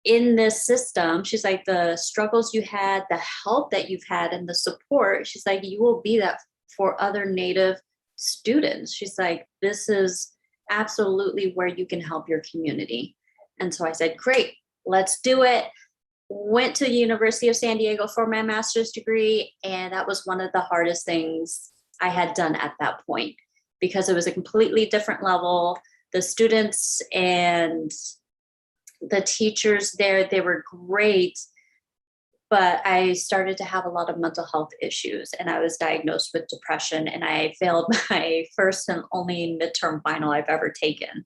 in this system. She's like, the struggles you had, the help that you've had, and the support. She's like, you will be that for other Native students. She's like, this is absolutely where you can help your community. And so I said, great, let's do it. Went to the University of San Diego for my master's degree. And that was one of the hardest things I had done at that point, because it was a completely different level. The students and the teachers there, they were great, but I started to have a lot of mental health issues, and I was diagnosed with depression, and I failed my first and only midterm final I've ever taken.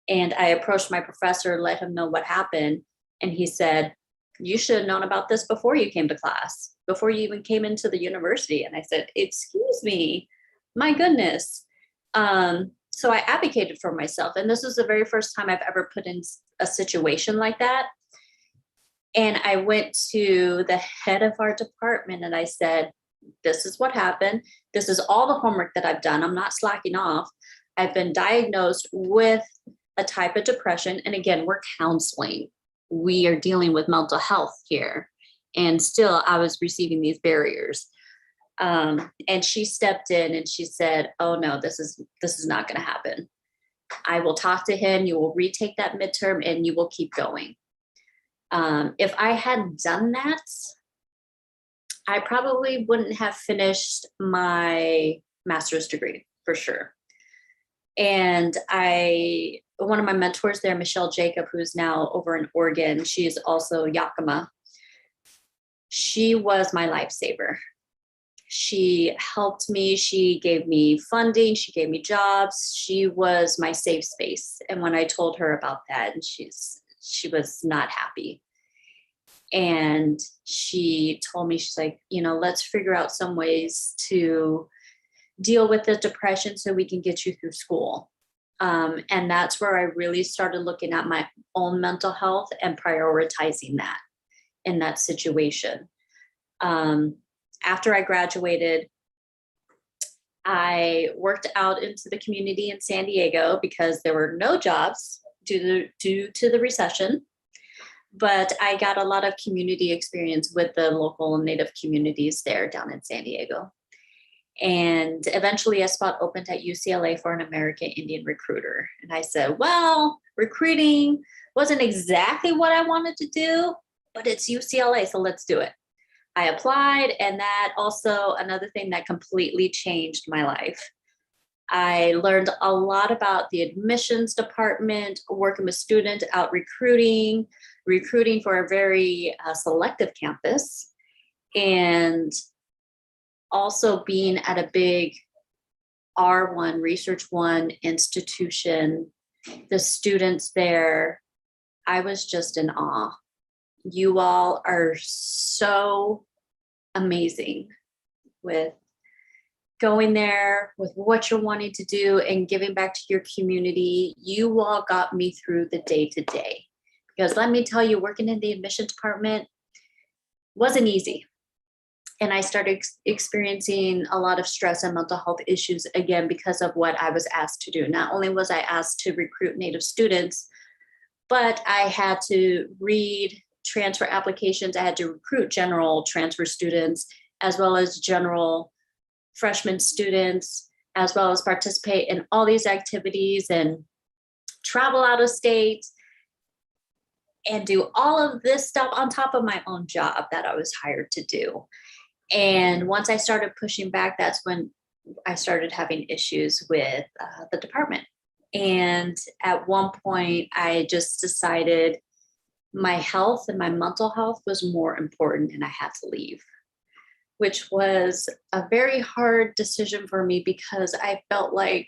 And I approached my professor, let him know what happened. And he said, you should have known about this before you came to class, before you even came into the university. And I said, excuse me, my goodness. So I advocated for myself. And this was the very first time I've ever put in a situation like that. And I went to the head of our department and I said, this is what happened. This is all the homework that I've done. I'm not slacking off. I've been diagnosed with a type of depression. And again, we're counseling. We are dealing with mental health here. And still I was receiving these barriers. And she stepped in and she said, oh no, this is not going to happen. I will talk to him. You will retake that midterm and you will keep going. If I had done that, I probably wouldn't have finished my master's degree for sure. And one of my mentors there, Michelle Jacob, who's now over in Oregon, she is also Yakima. She was my lifesaver. She helped me. She gave me funding. She gave me jobs. She was my safe space. And when I told her about that, and she was not happy. And she told me, she's like, let's figure out some ways to deal with the depression so we can get you through school. And that's where I really started looking at my own mental health and prioritizing that in that situation. after I graduated, I worked out into the community in San Diego because there were no jobs due to the recession. But I got a lot of community experience with the local Native communities there down in San Diego. And eventually a spot opened at UCLA for an American Indian recruiter. And I said, well, recruiting wasn't exactly what I wanted to do, but it's UCLA, so let's do it. I applied, and that also another thing that completely changed my life. I learned a lot about the admissions department, working with students out recruiting for a very selective campus, and also being at a big R1, Research 1 institution. The students there, I was just in awe. You all are so amazing with going there, with what you're wanting to do and giving back to your community. You all got me through the day-to-day. Because let me tell you, working in the admissions department wasn't easy. And I started experiencing a lot of stress and mental health issues again because of what I was asked to do. Not only was I asked to recruit Native students, but I had to read transfer applications. I had to recruit general transfer students, as well as general freshman students, as well as participate in all these activities and travel out of state and do all of this stuff on top of my own job that I was hired to do. And once I started pushing back, that's when I started having issues with the department. And at one point, I just decided my health and my mental health was more important and I had to leave, which was a very hard decision for me because I felt like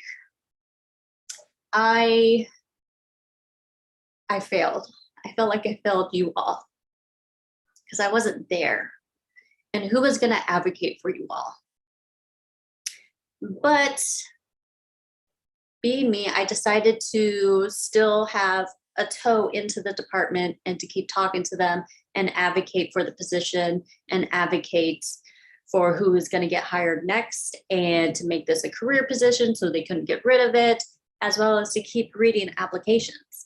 I failed. I felt like I failed you all because I wasn't there. And who was going to advocate for you all? But being me, I decided to still have a toe into the department and to keep talking to them and advocate for the position and advocate for who is going to get hired next and to make this a career position so they couldn't get rid of it, as well as to keep reading applications.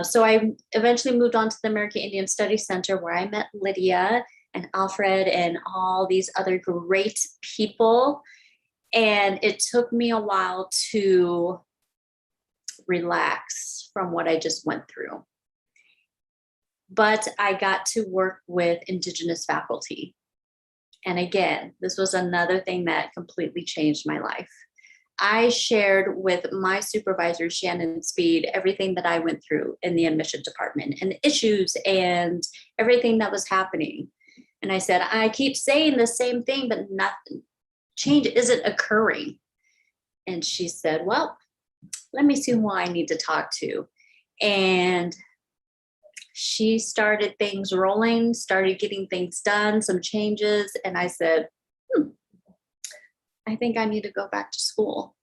So I eventually moved on to the American Indian Studies Center, where I met Lydia and Alfred and all these other great people. And it took me a while to relax from what I just went through. But I got to work with Indigenous faculty. And again, this was another thing that completely changed my life. I shared with my supervisor, Shannon Speed, everything that I went through in the admission department and the issues and everything that was happening. And I said, I keep saying the same thing, but nothing, change isn't occurring. And she said, well, let me see who I need to talk to. And she started things rolling, started getting things done, some changes. And I said, I think I need to go back to school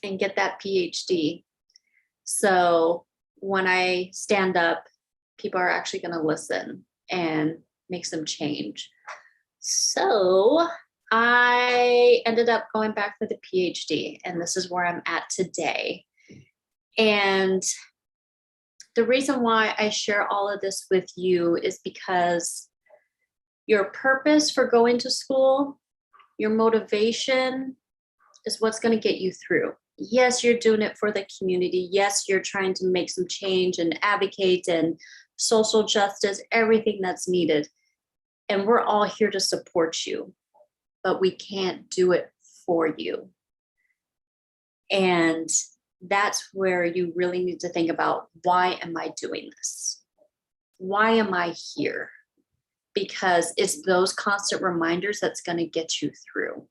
and get that PhD. So when I stand up, people are actually going to listen and make some change. So I ended up going back for the PhD, and this is where I'm at today. And the reason why I share all of this with you is because your purpose for going to school, your motivation is what's going to get you through. Yes, you're doing it for the community. Yes, you're trying to make some change and advocate and social justice, everything that's needed. And we're all here to support you, but we can't do it for you. And that's where you really need to think about, why am I doing this? Why am I here? Because it's those constant reminders that's going to get you through.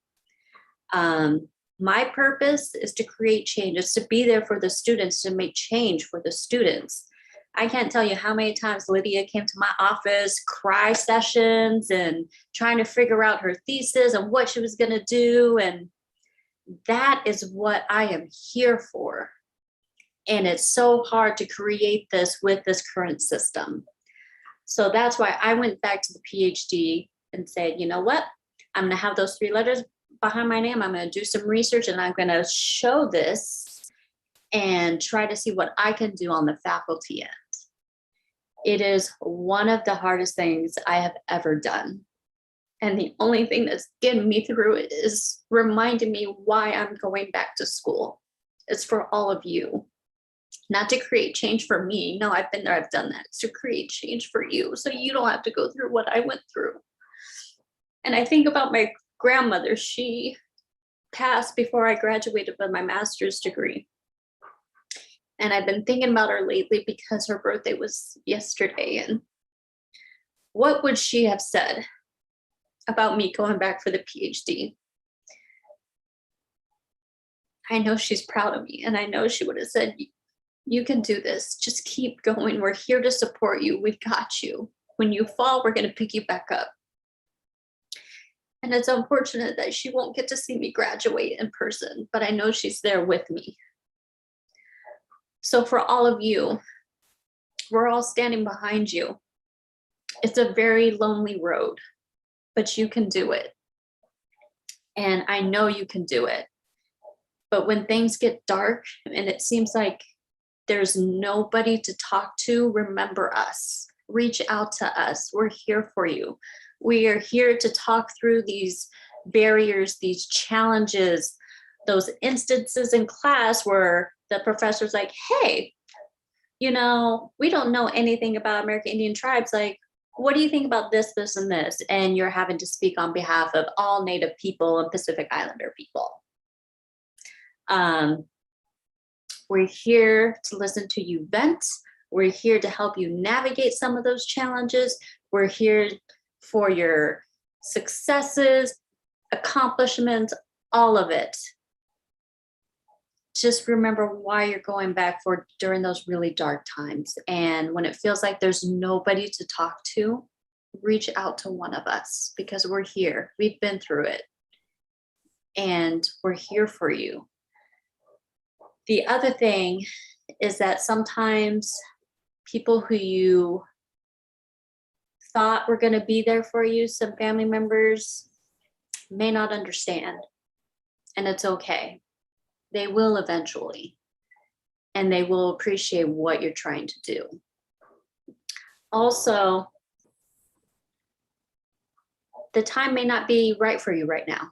My purpose is to create change. It's to be there for the students, to make change for the students. I can't tell you how many times Lydia came to my office, cry sessions, and trying to figure out her thesis and what she was going to do. And that is what I am here for. And it's so hard to create this with this current system. So that's why I went back to the PhD and said, you know what? I'm going to have those 3 letters behind my name. I'm going to do some research and I'm going to show this and try to see what I can do on the faculty end. It is one of the hardest things I have ever done. And the only thing that's getting me through it is reminding me why I'm going back to school. It's for all of you, not to create change for me. No, I've been there, I've done that. It's to create change for you, so you don't have to go through what I went through. And I think about my grandmother. She passed before I graduated with my master's degree. And I've been thinking about her lately because her birthday was yesterday. And what would she have said about me going back for the PhD? I know she's proud of me, and I know she would have said, you can do this. Just keep going. We're here to support you. We got you. When you fall, we're going to pick you back up. And it's unfortunate that she won't get to see me graduate in person, but I know she's there with me. So for all of you, we're all standing behind you. It's a very lonely road, but you can do it. And I know you can do it. But when things get dark and it seems like there's nobody to talk to, remember us. Reach out to us. We're here for you. We are here to talk through these barriers, these challenges, those instances in class where the professor's like, hey, we don't know anything about American Indian tribes. Like, what do you think about this, this, and this? And you're having to speak on behalf of all Native people and Pacific Islander people. We're here to listen to you vent. We're here to help you navigate some of those challenges. We're here for your successes, accomplishments, all of it. Just remember why you're going back for during those really dark times. And when it feels like there's nobody to talk to, reach out to one of us, because we're here. We've been through it. And we're here for you. The other thing is that sometimes people who you thought were going to be there for you, some family members, may not understand. And it's okay. They will eventually. And they will appreciate what you're trying to do. Also, the time may not be right for you right now.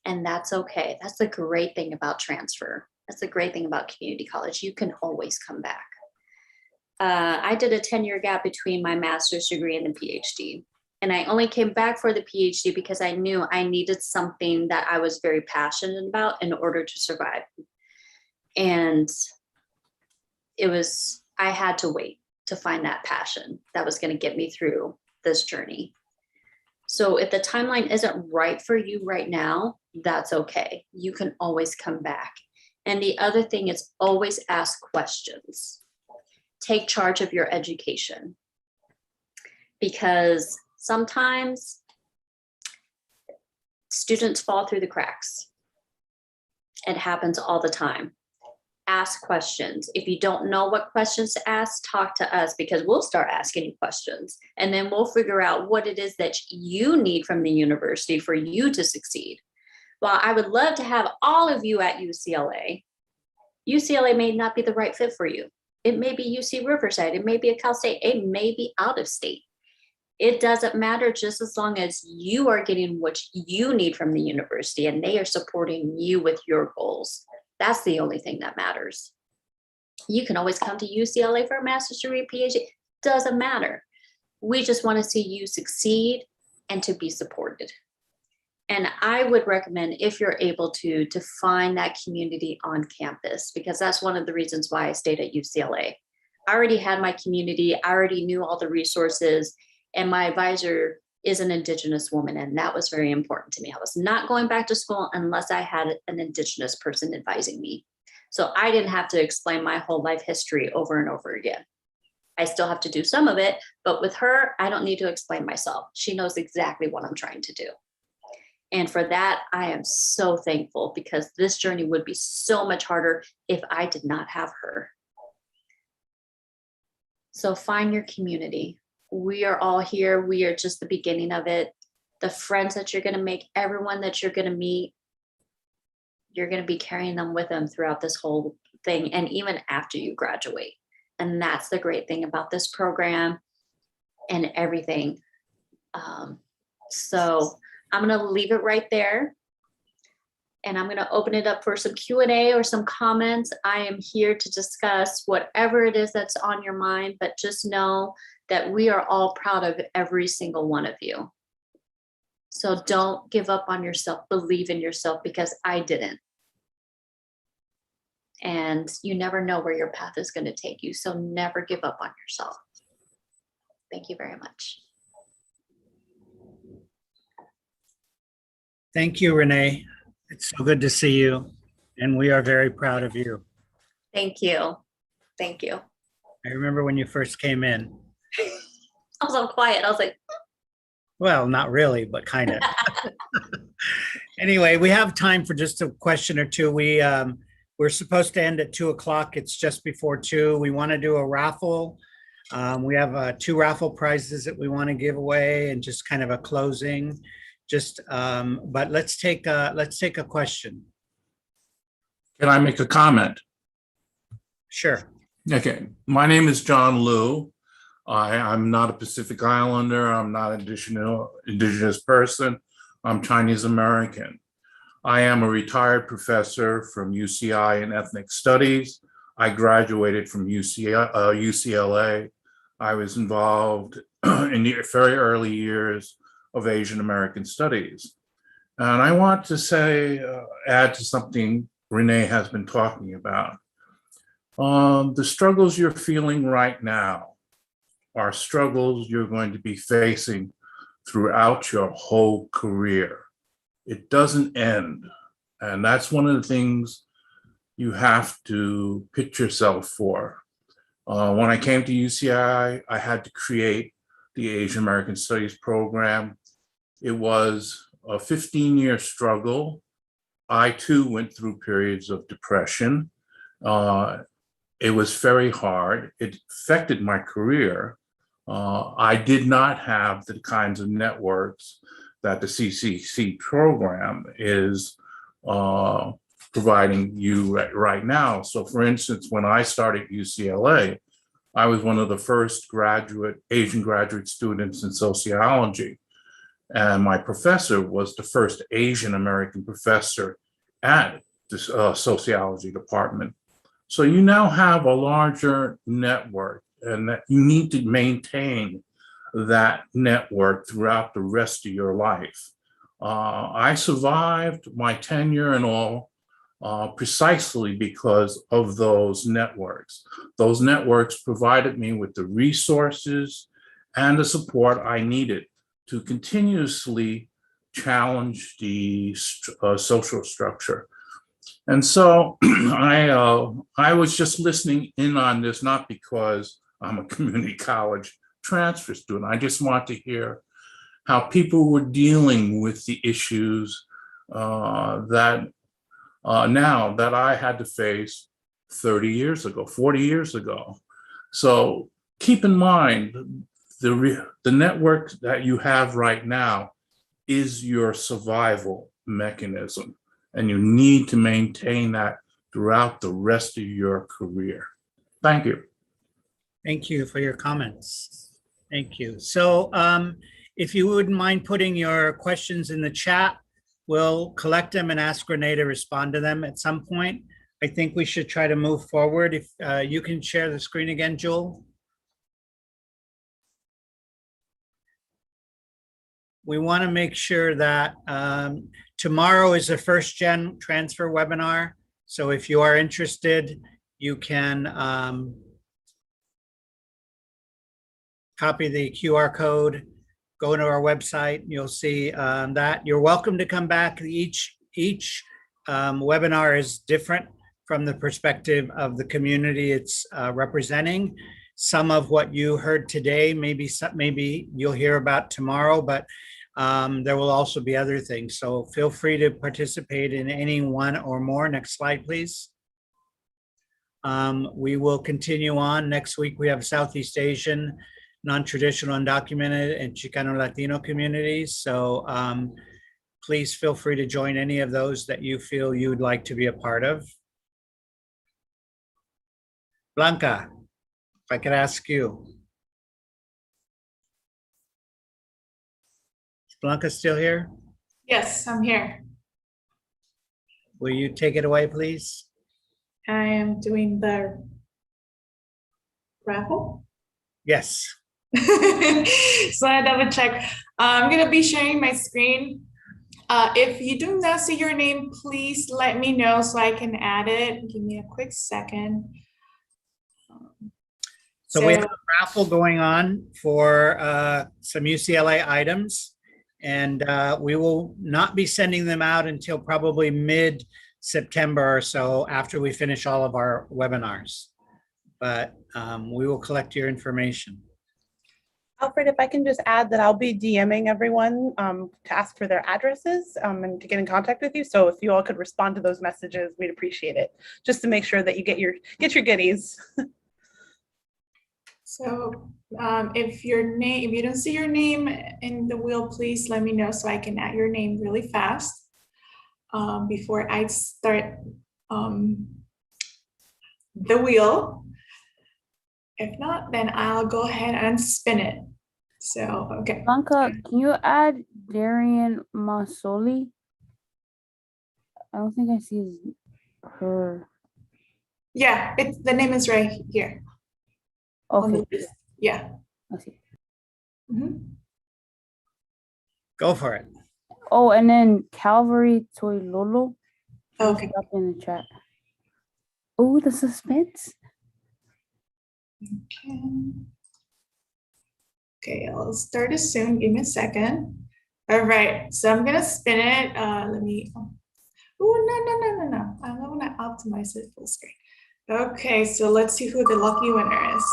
And that's okay. That's the great thing about transfer. That's the great thing about community college. You can always come back. I did a 10-year gap between my master's degree and the PhD. And I only came back for the PhD because I knew I needed something that I was very passionate about in order to survive. And I had to wait to find that passion that was going to get me through this journey. So if the timeline isn't right for you right now, that's okay. You can always come back. And the other thing is always ask questions. Take charge of your education. Because sometimes students fall through the cracks. It happens all the time. Ask questions. If you don't know what questions to ask, talk to us, because we'll start asking you questions. And then we'll figure out what it is that you need from the university for you to succeed. While I would love to have all of you at UCLA, UCLA may not be the right fit for you. It may be UC Riverside. It may be a Cal State. It may be out of state. It doesn't matter, just as long as you are getting what you need from the university and they are supporting you with your goals. That's the only thing that matters. You can always come to UCLA for a master's degree, PhD. Doesn't matter. We just want to see you succeed and to be supported. And I would recommend, if you're able to find that community on campus, because that's one of the reasons why I stayed at UCLA. I already had my community. I already knew all the resources. And my advisor is an Indigenous woman, and that was very important to me. I was not going back to school unless I had an Indigenous person advising me. So I didn't have to explain my whole life history over and over again. I still have to do some of it, but with her, I don't need to explain myself. She knows exactly what I'm trying to do. And for that, I am so thankful, because this journey would be so much harder if I did not have her. So find your community. We are all here. We are just the beginning of it. the friends that you're going to make, everyone that you're going to meet, you're going to be carrying them with them throughout this whole thing and even after you graduate. And that's the great thing about this program and everything. So I'm going to leave it right there. And I'm going to open it up for some Q&A or some comments. I am here to discuss whatever it is that's on your mind, but just know that we are all proud of every single one of you. So don't give up on yourself, believe in yourself, because I didn't. And you never know where your path is going to take you. So never give up on yourself. Thank you very much. Thank you, Renee. It's so good to see you, and we are very proud of you. Thank you. Thank you. I remember when you first came in. I was all quiet. I was like, Well, not really, but kind of. Anyway, we have time for just a question or two. We're supposed to end at 2:00. It's just before 2. We want to do a raffle. We have 2 raffle prizes that we want to give away, and just kind of a closing. But let's take a question. Can I make a comment? Sure. Okay, my name is John Liu. I'm not a Pacific Islander. I'm not an indigenous person. I'm Chinese American. I am a retired professor from UCI in ethnic studies. I graduated from UCLA. I was involved in the very early years of Asian American studies. And I want to say, add to something Renee has been talking about. The struggles you're feeling right now are struggles you're going to be facing throughout your whole career. It doesn't end. And that's one of the things you have to pitch yourself for. When I came to UCI, I had to create the Asian American Studies program. It was a 15-year struggle. I too went through periods of depression. It was very hard. It affected my career. I did not have the kinds of networks that the CCC program is providing you right now. So for instance, when I started UCLA, I was one of the first Asian graduate students in sociology. And my professor was the first Asian American professor at the sociology department. So you now have a larger network, and that you need to maintain that network throughout the rest of your life. I survived my tenure and all precisely because of those networks. Those networks provided me with the resources and the support I needed to continuously challenge the social structure. And so I was just listening in on this, not because I'm a community college transfer student. I just want to hear how people were dealing with the issues that now that I had to face 30 years ago, 40 years ago. So keep in mind, the network that you have right now is your survival mechanism, and you need to maintain that throughout the rest of your career. Thank you. Thank you for your comments. Thank you. So if you wouldn't mind putting your questions in the chat, we'll collect them and ask Renee to respond to them at some point. I think we should try to move forward. If you can share the screen again, Joel. We want to make sure that tomorrow is a first gen transfer webinar. So if you are interested, you can copy the QR code, go to our website, you'll see that. You're welcome to come back. Each webinar is different from the perspective of the community it's representing. Some of what you heard today, maybe you'll hear about tomorrow, but there will also be other things. So feel free to participate in any one or more. Next slide, please. We will continue on. Next week, we have Southeast Asian non-traditional, undocumented, and Chicano Latino communities. So please feel free to join any of those that you feel you'd like to be a part of. Blanca, if I could ask you. Is Blanca still here? Yes, I'm here. Will you take it away, please? I am doing the raffle. Yes. So I double check. I'm gonna be sharing my screen. If you do not see your name, please let me know so I can add it. Give me a quick second. So we have a raffle going on for some UCLA items, and we will not be sending them out until probably mid-September or so after we finish all of our webinars. But we will collect your information. Alfred, if I can just add that I'll be DMing everyone to ask for their addresses and to get in contact with you. So if you all could respond to those messages, we'd appreciate it, just to make sure that you get your goodies. So if you don't see your name in the wheel, please let me know so I can add your name really fast before I start the wheel. If not, then I'll go ahead and spin it. So, okay. Blanca, can you add Darian Masoli? I don't think I see her. Yeah, the name is right here. Okay. Yeah. I see. Go for it. Oh, and then Calvary Toilolo. Okay. Up in the chat. Oh, the suspense. Okay, I'll start it soon. Give me a second. All right, so I'm gonna spin it. Let me. Oh, no. I want to optimize it full screen. Okay, so let's see who the lucky winner is.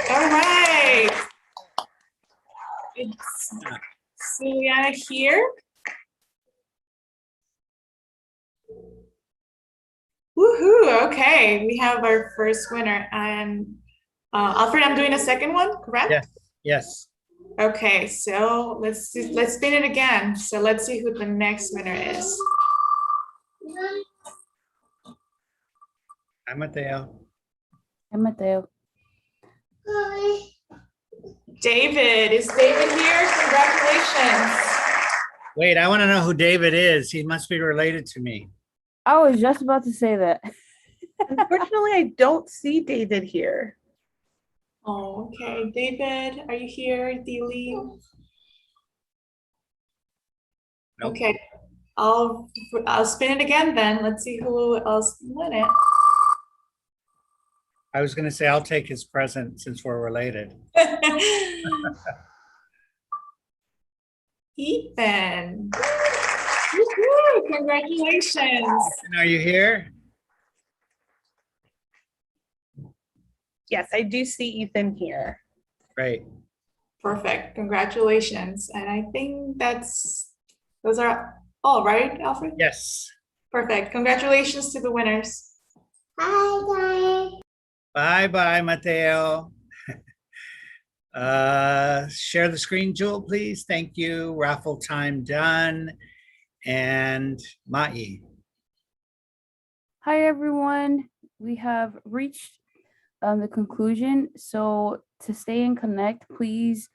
All right. It's Juliana here. Woohoo, okay, we have our first winner. And Alfred, I'm doing a second one, correct? Yes. Yes. Okay, so let's spin it again. So let's see who the next winner is. Hi, Mateo. Hi, Mateo. David, is David here? Congratulations. Wait, I want to know who David is. He must be related to me. I was just about to say that. Unfortunately, I don't see David here. Oh, okay. David, are you here? Dealey? Nope. Okay. I'll spin it again then. Let's see who else won it. I was going to say I'll take his present since we're related. Ethan. Woo-hoo, congratulations. Are you here? Yes, I do see Ethan here. Great. Perfect. Congratulations. And I think those are all, right, Alfred? Yes. Perfect. Congratulations to the winners. Bye, Bye, Mateo. Share the screen, Jewel, please. Thank you. Raffle time done. And Mai. Hi, everyone. We have reached the conclusion. So to stay and connect, please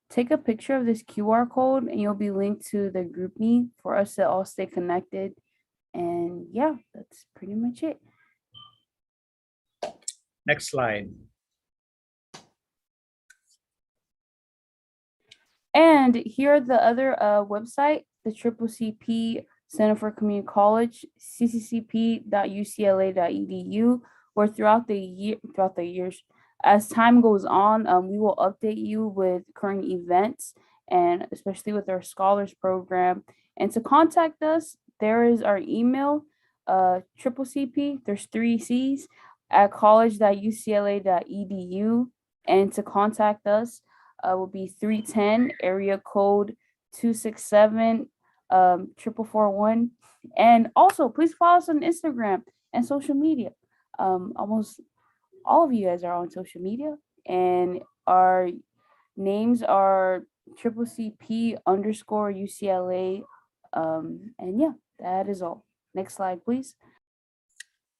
take a picture of this QR code and you'll be linked to the group me for us to all stay connected. And yeah, that's pretty much it. Next slide. And here are the other website, the CCCP Center for Community College, cccp.ucla.edu, where throughout the years, as time goes on, we will update you with current events and especially with our scholars program. And to contact us, there is our email, CCCP, there's 3 C's, at college.ucla.edu. And to contact us will be 310 area code 267 441. And also, please follow us on Instagram and social media. Almost all of you guys are on social media, and our names are CCCP_UCLA. And yeah, that is all. Next slide, please.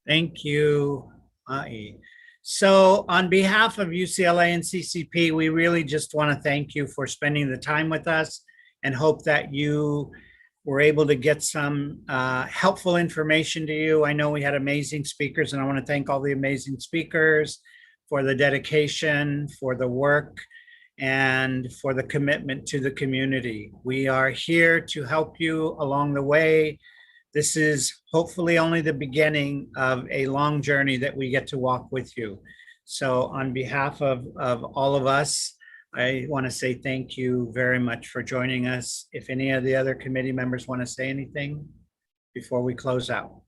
Thank you, Ai. So on behalf of UCLA and CCP, we really just want to thank you for spending the time with us and hope that you were able to get some helpful information to you. I know we had amazing speakers, and I want to thank all the amazing speakers for the dedication, for the work, and for the commitment to the community. We are here to help you along the way. This is hopefully only the beginning of a long journey that we get to walk with you. So on behalf of all of us, I want to say thank you very much for joining us. If any of the other committee members want to say anything before we close out.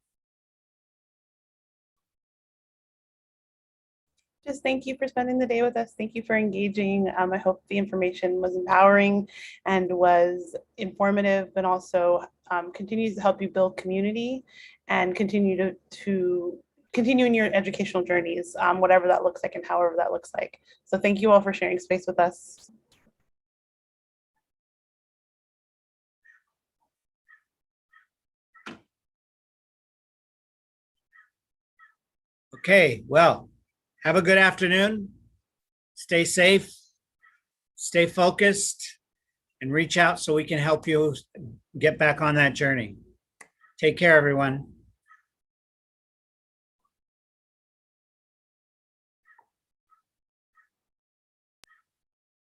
Just thank you for spending the day with us. Thank you for engaging. I hope the information was empowering and was informative, but also continues to help you build community and continue to continue in your educational journeys, whatever that looks like and however that looks like. So thank you all for sharing space with us. Okay, well, have a good afternoon. Stay safe, stay focused, and reach out so we can help you get back on that journey. Take care, everyone.